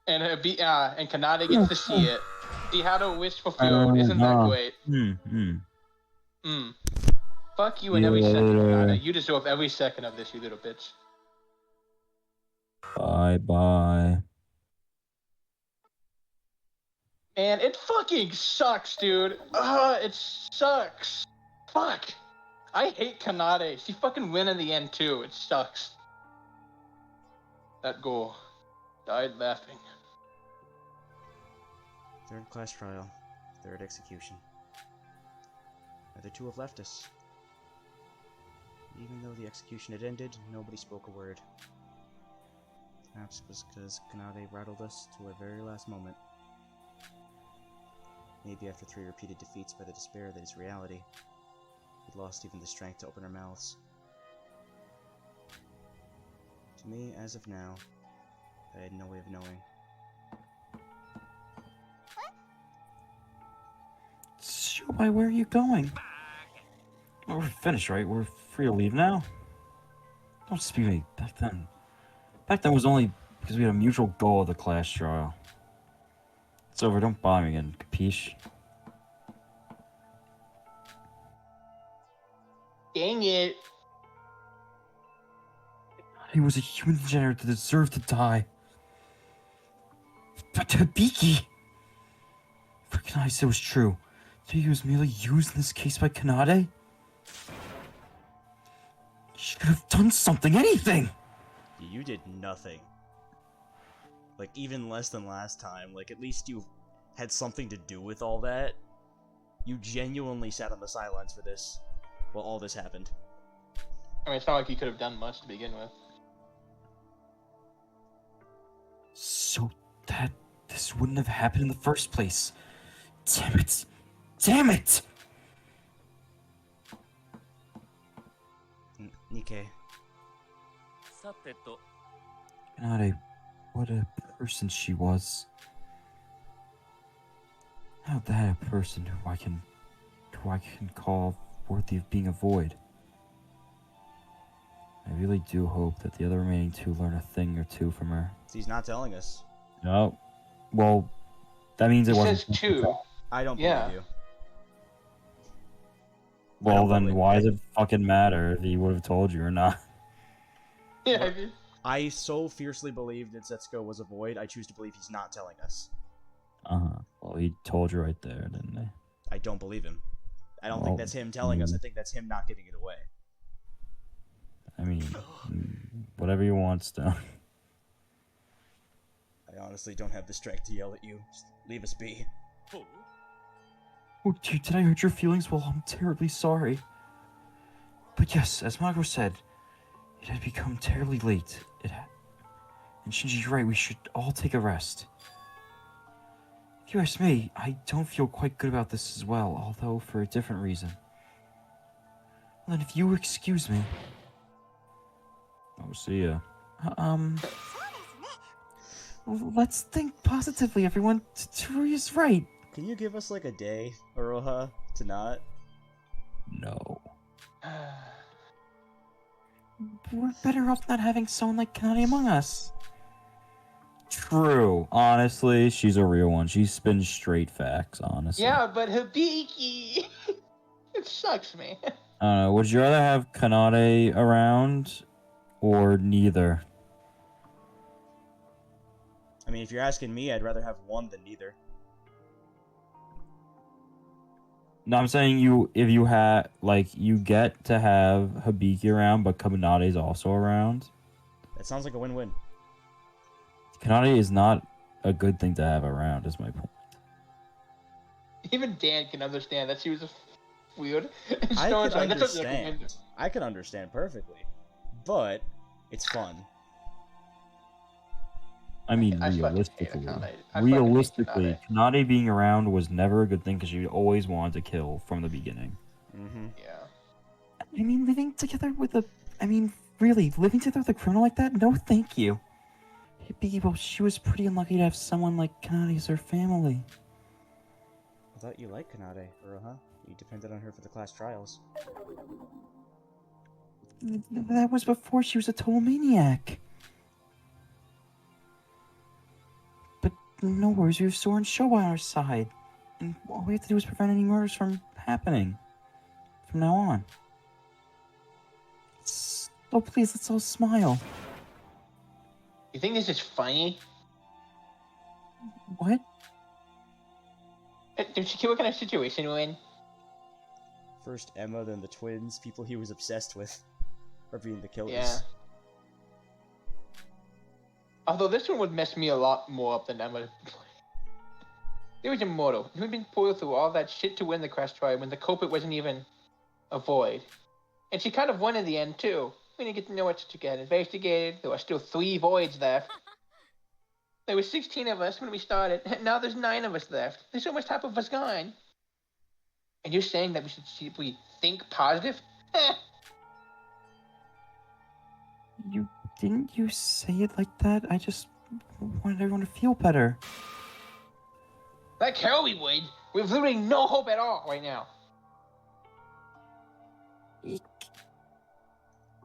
And and Kanata gets to see it. See how the wish fulfilled. Isn't that great? Fuck you and every second, Kanata. You deserve every second of this, you little bitch. Bye bye. Man, it fucking sucks, dude. It sucks. Fuck. I hate Kanade. She fucking win in the end, too. It sucks. That goal. Died laughing. Third class trial. Third execution. The two have left us. Even though the execution had ended, nobody spoke a word. Perhaps it was because Kanade rattled us to our very last moment. Maybe after 3 repeated defeats by the despair that is reality, we lost even the strength to open our mouths. To me, as of now, I had no way of knowing. Why, where are you going? Well, we're finished, right? We're free to leave now? Don't speak to me back then. Back then was only because we had a mutual goal of the class trial. It's over, don't bother me again, capiche? Dang it. He was a human degenerate that deserved to die. But Hibiki! What Kanade said was true. He was merely used in this case by Kanade? She could have done something, anything! You did nothing. Like, even less than last time. Like, at least you had something to do with all that. You genuinely sat on the sidelines for this while all this happened. I mean, it's not like you could have done much to begin with. So that this wouldn't have happened in the first place. Damn it! Damn it! Nikkei. Kanade, what a person she was. How that a person who I can call worthy of being a void. I really do hope that the other remaining 2 learn a thing or 2 from her. He's not telling us. No. Well, that means it He wasn't. says 2. I don't believe you. Well, then why does it fucking matter if he would have told you or not? Yeah. I so fiercely believe that Setsuko was a void, I choose to believe he's not telling us. Well, he told you right there, didn't he? I don't believe him. I don't think that's him telling us, I think that's him not giving it away. I mean, whatever you want, Stone. I honestly don't have the strength to yell at you. Just leave us be. Oh, dude, did I hurt your feelings? Well, I'm terribly sorry. But yes, as Margo said, it had become terribly late. And Shinji's right, we should all take a rest. If you ask me, I don't feel quite good about this as well, although for a different reason. Well, then if you excuse me... Oh, see ya. Let's think positively, everyone. Teruya's right. Can you give us like a day, Aroha, to not? No. We're better off not having someone like Kanade among us. True. Honestly, she's a real one. She spins straight facts, honestly. Yeah, but Hibiki... it sucks, man. I don't know. Would you rather have Kanade around or neither? I mean, if you're asking me, I'd rather have one than neither. No, I'm saying if you have, like, you get to have Hibiki around, but Kanade's also around. That sounds like a win-win. Kanade is not a good thing to have around, is my point. Even Dan can understand that she was weird. And I Stone's can like, that doesn't understand. recommend her. I can understand perfectly. But it's fun. I mean, I fucking hate realistically, Akane. I fucking hate realistically, Kanade. Kanade being around was never a good thing because she always wanted to kill from the beginning. Mm-hmm. Yeah. I mean, living together with a, I mean, really, living together with a criminal like that? No, thank you. Well, she was pretty unlucky to have someone like Kanade as her family. I thought you liked Kanade, Uroha. You depended on her for the class trials. That was before she was a total maniac. But no worries, we have Sora and Showa on our side. And all we have to do is prevent any murders from happening. From now on. Oh, please, let's all smile. You think this is funny? What? Did you see what kind of situation we're in? First Emma, then the twins, people he was obsessed with, are being the killers. Yeah. Although this one would mess me a lot more up than Emma. He was immortal. He had been pulled through all that shit to win the crash trial when the culprit wasn't even a void. And she kind of won in the end, too. We didn't get to know what to get investigated. There were still 3 voids left. There were 16 of us when we started. Now there's 9 of us left. There's almost half of us gone. And you're saying that we should simply think positive? Didn't you say it like that? I just wanted everyone to feel better. Like hell we would. We have literally no hope at all right now.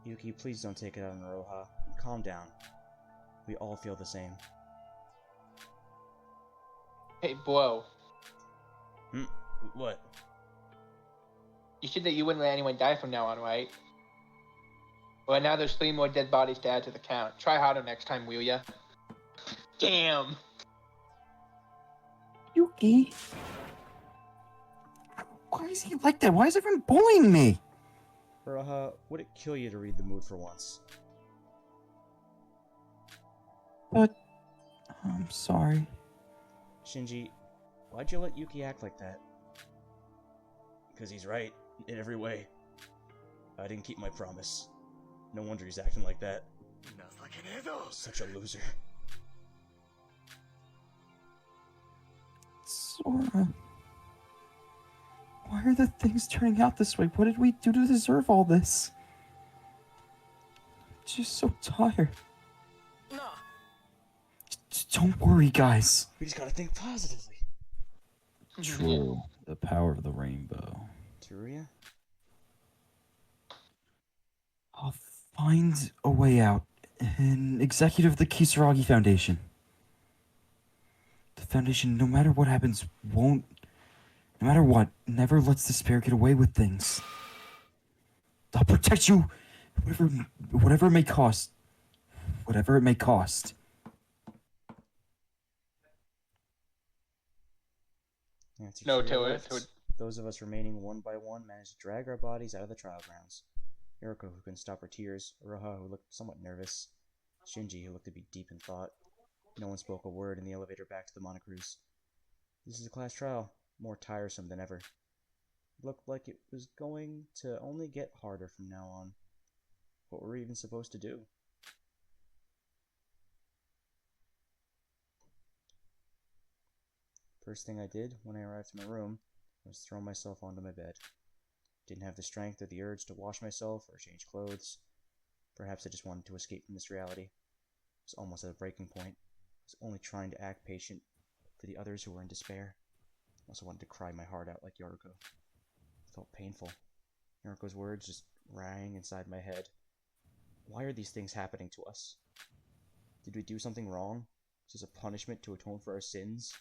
Yuki, please don't take it out on Uroha. Calm down. We all feel the same. Hey, bro. What? You said that you wouldn't let anyone die from now on, right? Well, now there's 3 more dead bodies to add to the count. Try harder next time, will ya? Damn! Yuki? Why is he like that? Why is everyone bullying me? Uroha, would it kill you to read the mood for once? But... I'm sorry. Shinji, why'd you let Yuki act like that? Because he's right, in every way. I didn't keep my promise. No wonder he's acting like that. Such a loser. Sora... Why are the things turning out this way? What did we do to deserve all this? I'm just so tired. Just don't worry, guys. We just gotta think positively. True. The power of the rainbow. Teruya? I'll find a way out. An executive of the Kisaragi Foundation. The Foundation, no matter what happens, won't... No matter what, never lets despair get away with things. I'll protect you, whatever it may cost. Whatever it may cost. No, Tsuchiya Taylor. left. Those of us remaining one by one managed to drag our bodies out of the trial grounds. Yuriko, who couldn't stop her tears, Uroha, who looked somewhat nervous, Shinji, who looked to be deep in thought. No one spoke a word in the elevator back to the Monocruise. This is a class trial, more tiresome than ever. It looked like it was going to only get harder from now on. What were we even supposed to do? First thing I did when I arrived to my room was throw myself onto my bed. Didn't have the strength or the urge to wash myself or change clothes. Perhaps I just wanted to escape from this reality. I was almost at a breaking point. I was only trying to act patient for the others who were in despair. I also wanted to cry my heart out like Yoriko. It felt painful. Yoriko's words just rang inside my head. Why are these things happening to us? Did we do something wrong? Is this a punishment to atone for our sins?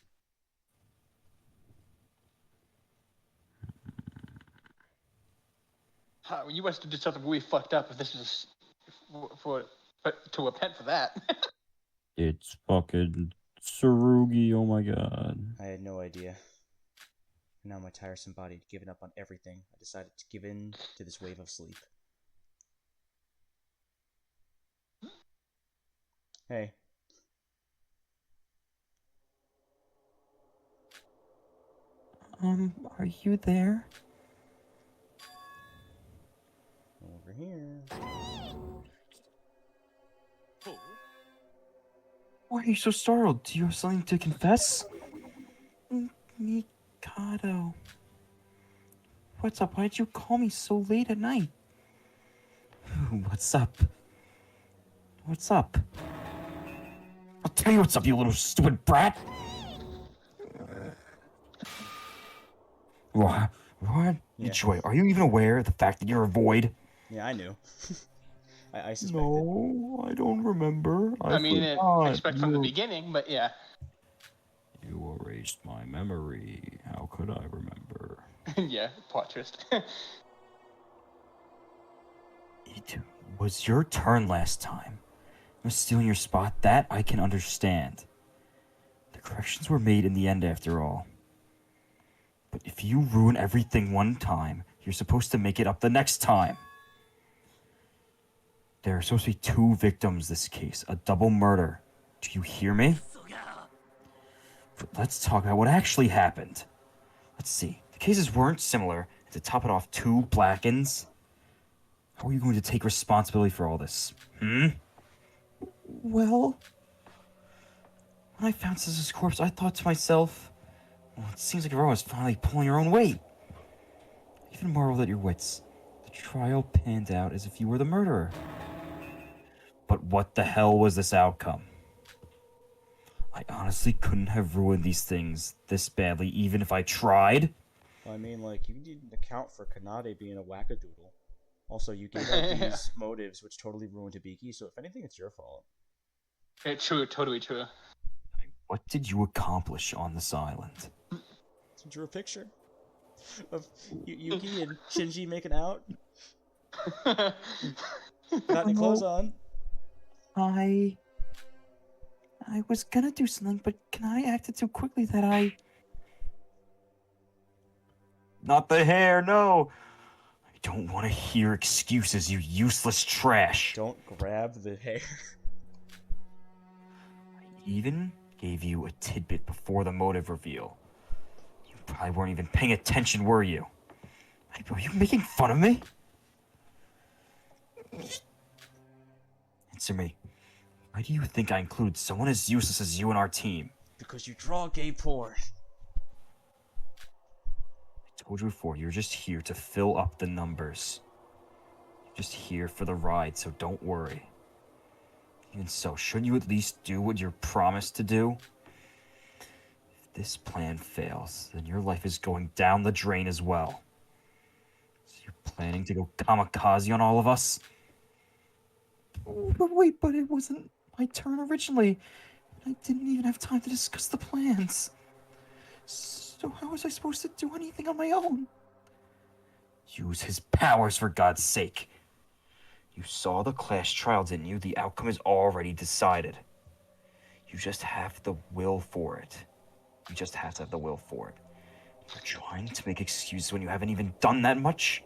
You must have did something really fucked up if this is to repent for that. It's fucking Tsurugi, oh my god. I had no idea. Now my tiresome body had given up on everything. I decided to give in to this wave of sleep. Hey. Are you there? Over here. Why are you so startled? Do you have something to confess? Mikado. What's up? Why did you call me so late at night? What's up? What's up? I'll tell you what's up, you little stupid brat! What? Yeah. Joy, are you even aware of the fact that you're a void? Yeah, I knew. I suspected. No, I don't remember. I mean, forgot. expect from the beginning, but yeah. You erased my memory. How could I remember? Yeah, plot twist. It was your turn last time. I was stealing your spot. That I can understand. The corrections were made in the end after all. But if you ruin everything one time, you're supposed to make it up the next time. There are supposed to be 2 victims this case, a double murder. Do you hear me? But let's talk about what actually happened. Let's see. The cases weren't similar. And to top it off, 2 black-ins. How are you going to take responsibility for all this? Well, when I found Sis's corpse, I thought to myself, well, it seems like everyone was finally pulling your own weight. I even marveled at your wits. The trial panned out as if you were the murderer. But what the hell was this outcome? I honestly couldn't have ruined these things this badly, even if I tried. I mean, like, you didn't account for Kanade being a wackadoodle. Also, you gave out these motives, which totally ruined Hibiki, so if anything, it's your fault. True, totally true. What did you accomplish on this island? I drew a picture of Yuki and Shinji making out. Got any clothes on? I was gonna do something, but I acted too quickly that I... Not the hair, no! I don't want to hear excuses, you useless trash. Don't grab the hair. I even gave you a tidbit before the motive reveal. You probably weren't even paying attention, were you? Are you making fun of me? Answer me. Why do you think I included someone as useless as you in our team? Because you draw gay porn. I told you before, you're just here to fill up the numbers. You're just here for the ride, so don't worry. Even so, shouldn't you at least do what you're promised to do? If this plan fails, then your life is going down the drain as well. So you're planning to go kamikaze on all of us? But wait, but it wasn't my turn originally. I didn't even have time to discuss the plans. So how was I supposed to do anything on my own? Use his powers, for God's sake. You saw the class trial, didn't you? The outcome is already decided. You just have the will for it. You just have to have the will for it. You're trying to make excuses when you haven't even done that much?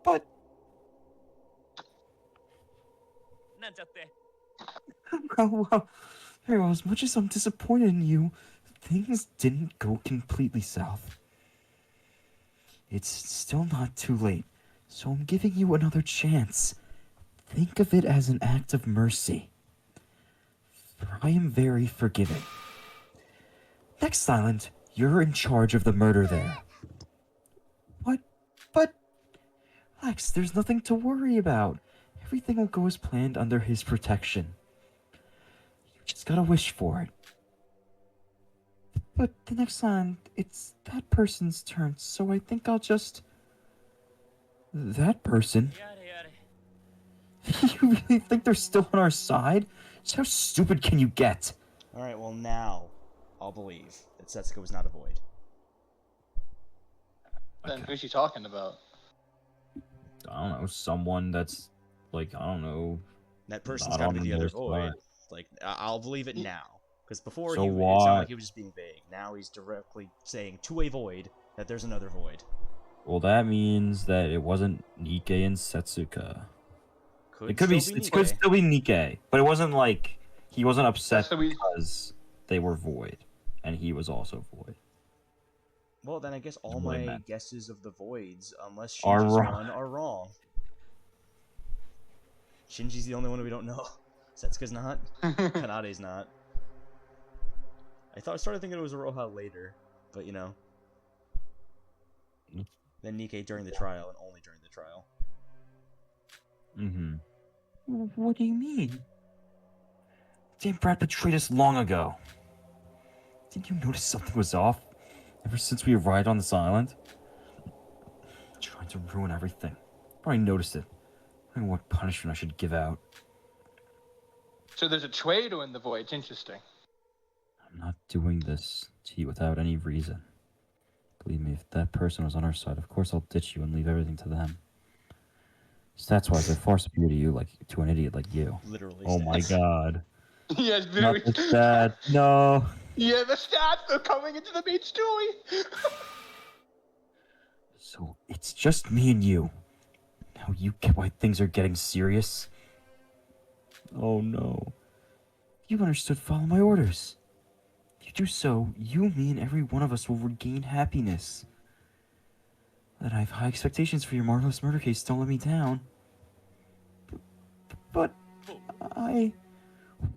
But... Well, very well, as much as I'm disappointed in you, things didn't go completely south. It's still not too late, so I'm giving you another chance. Think of it as an act of mercy. For I am very forgiving. Next island, you're in charge of the murder there. What? But... Relax, there's nothing to worry about. Everything will go as planned under his protection. You just gotta wish for it. But the next time, it's that person's turn, so I think I'll just... That person? You really think they're still on our side? Just how stupid can you get? Alright, well now, I'll believe that Setsuko was not a void. Then Okay. who's she talking about? I don't know, someone that's, like, I don't know... That person's Not gotta on be the their other void. side. Like, I'll believe it now. Because before, So it why- sounded like he was just being vague. Now he's directly saying to a void that there's another void. Well, that means that it wasn't Nikkei and Setsuka. It could still be, it could still be Nikkei, but it wasn't like he wasn't upset So we- because they were void, and he was also void. Well, then I guess all What I my meant. guesses of the voids, unless Are Shinji's wrong. one, are wrong. Shinji's the only one we don't know. Setsuka's not. Kanade's not. I started thinking it was Aroha later, but you know. Then Nikkei during the trial, and only during the trial. Mm-hmm. What do you mean? Damn, Brad betrayed us long ago. Didn't you notice something was off? Ever since we arrived on this island? Trying to ruin everything. I noticed it. I don't know what punishment I should give out. So there's a traitor in the voyage. Interesting. I'm not doing this to you without any reason. Believe me, if that person was on our side, of course I'll ditch you and leave everything to them. Stats-wise, they're far superior to you, like to an idiot like you. Literally. Oh my stats. god. Yes, Not literally. the stat. No. Yeah, the stats are coming into the main story. So it's just me and you. Now you get why things are getting serious? Oh no. You understood, follow my orders. If you do so, you, me, and every one of us will regain happiness. That I have high expectations for your marvelous murder case, don't let me down. But I...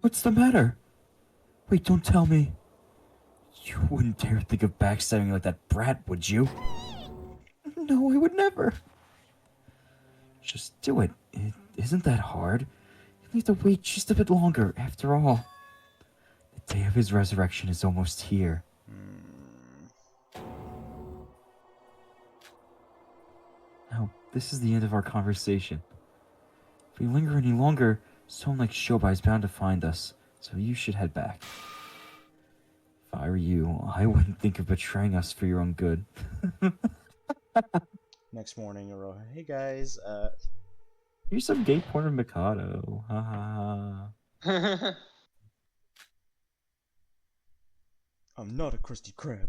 What's the matter? Wait, don't tell me. You wouldn't dare think of backstabbing me like that brat, would you? No, I would never. Just do it. It isn't that hard. You need to wait just a bit longer, after all. The day of his resurrection is almost here. Now, this is the end of our conversation. If we linger any longer, someone like Shobai is bound to find us, so you should head back. If I were you, I wouldn't think of betraying us for your own good. Next morning, Aroha. Hey guys, Here's some gay porn of Mikado. Ha ha ha. I'm not a Krusty Krab.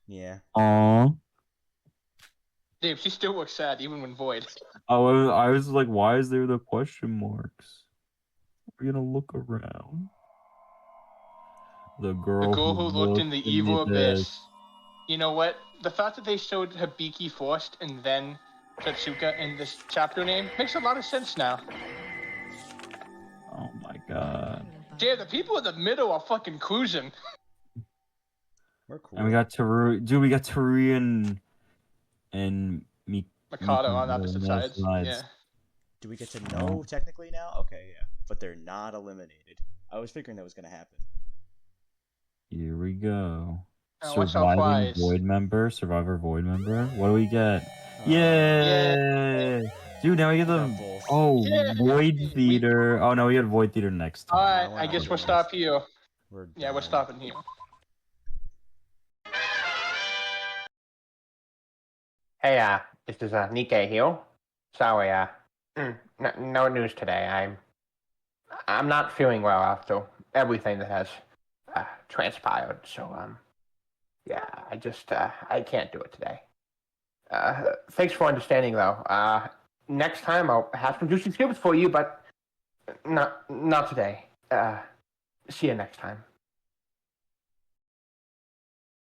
Yeah. Aww. Dave, she still looks sad even when void. I was like, why is there the question marks? We're gonna look around. The girl, The girl who looked in the evil abyss. abyss. You know what? The fact that they showed Hibiki first and then Satsuka in this chapter name makes a lot of sense now. Oh my god. Damn, the people in the middle are fucking cruising. We're cool. And we got Teru. Dude, we got Teru and Mikado on Miki opposite both sides. Yeah. Do we get to know technically now? Okay, yeah. But they're not eliminated. I was figuring that was gonna happen. Here we go. Oh, what's our Surviving prize? Void member, Survivor Void member. What do we get? Yeah. Yay! Dude, now we get the both. Yay! Void Theater. Oh no, we get Void Theater next time. Alright, we're I not guess doing we'll this. stop here. We're Yeah, we're done. stopping here. Hey, this is Nikkei here. Sorry, no news today. I'm not feeling well after everything that has transpired. So yeah, I can't do it today. Thanks for understanding, though. Next time I'll have some juicy scripts for you, but not today. See you next time.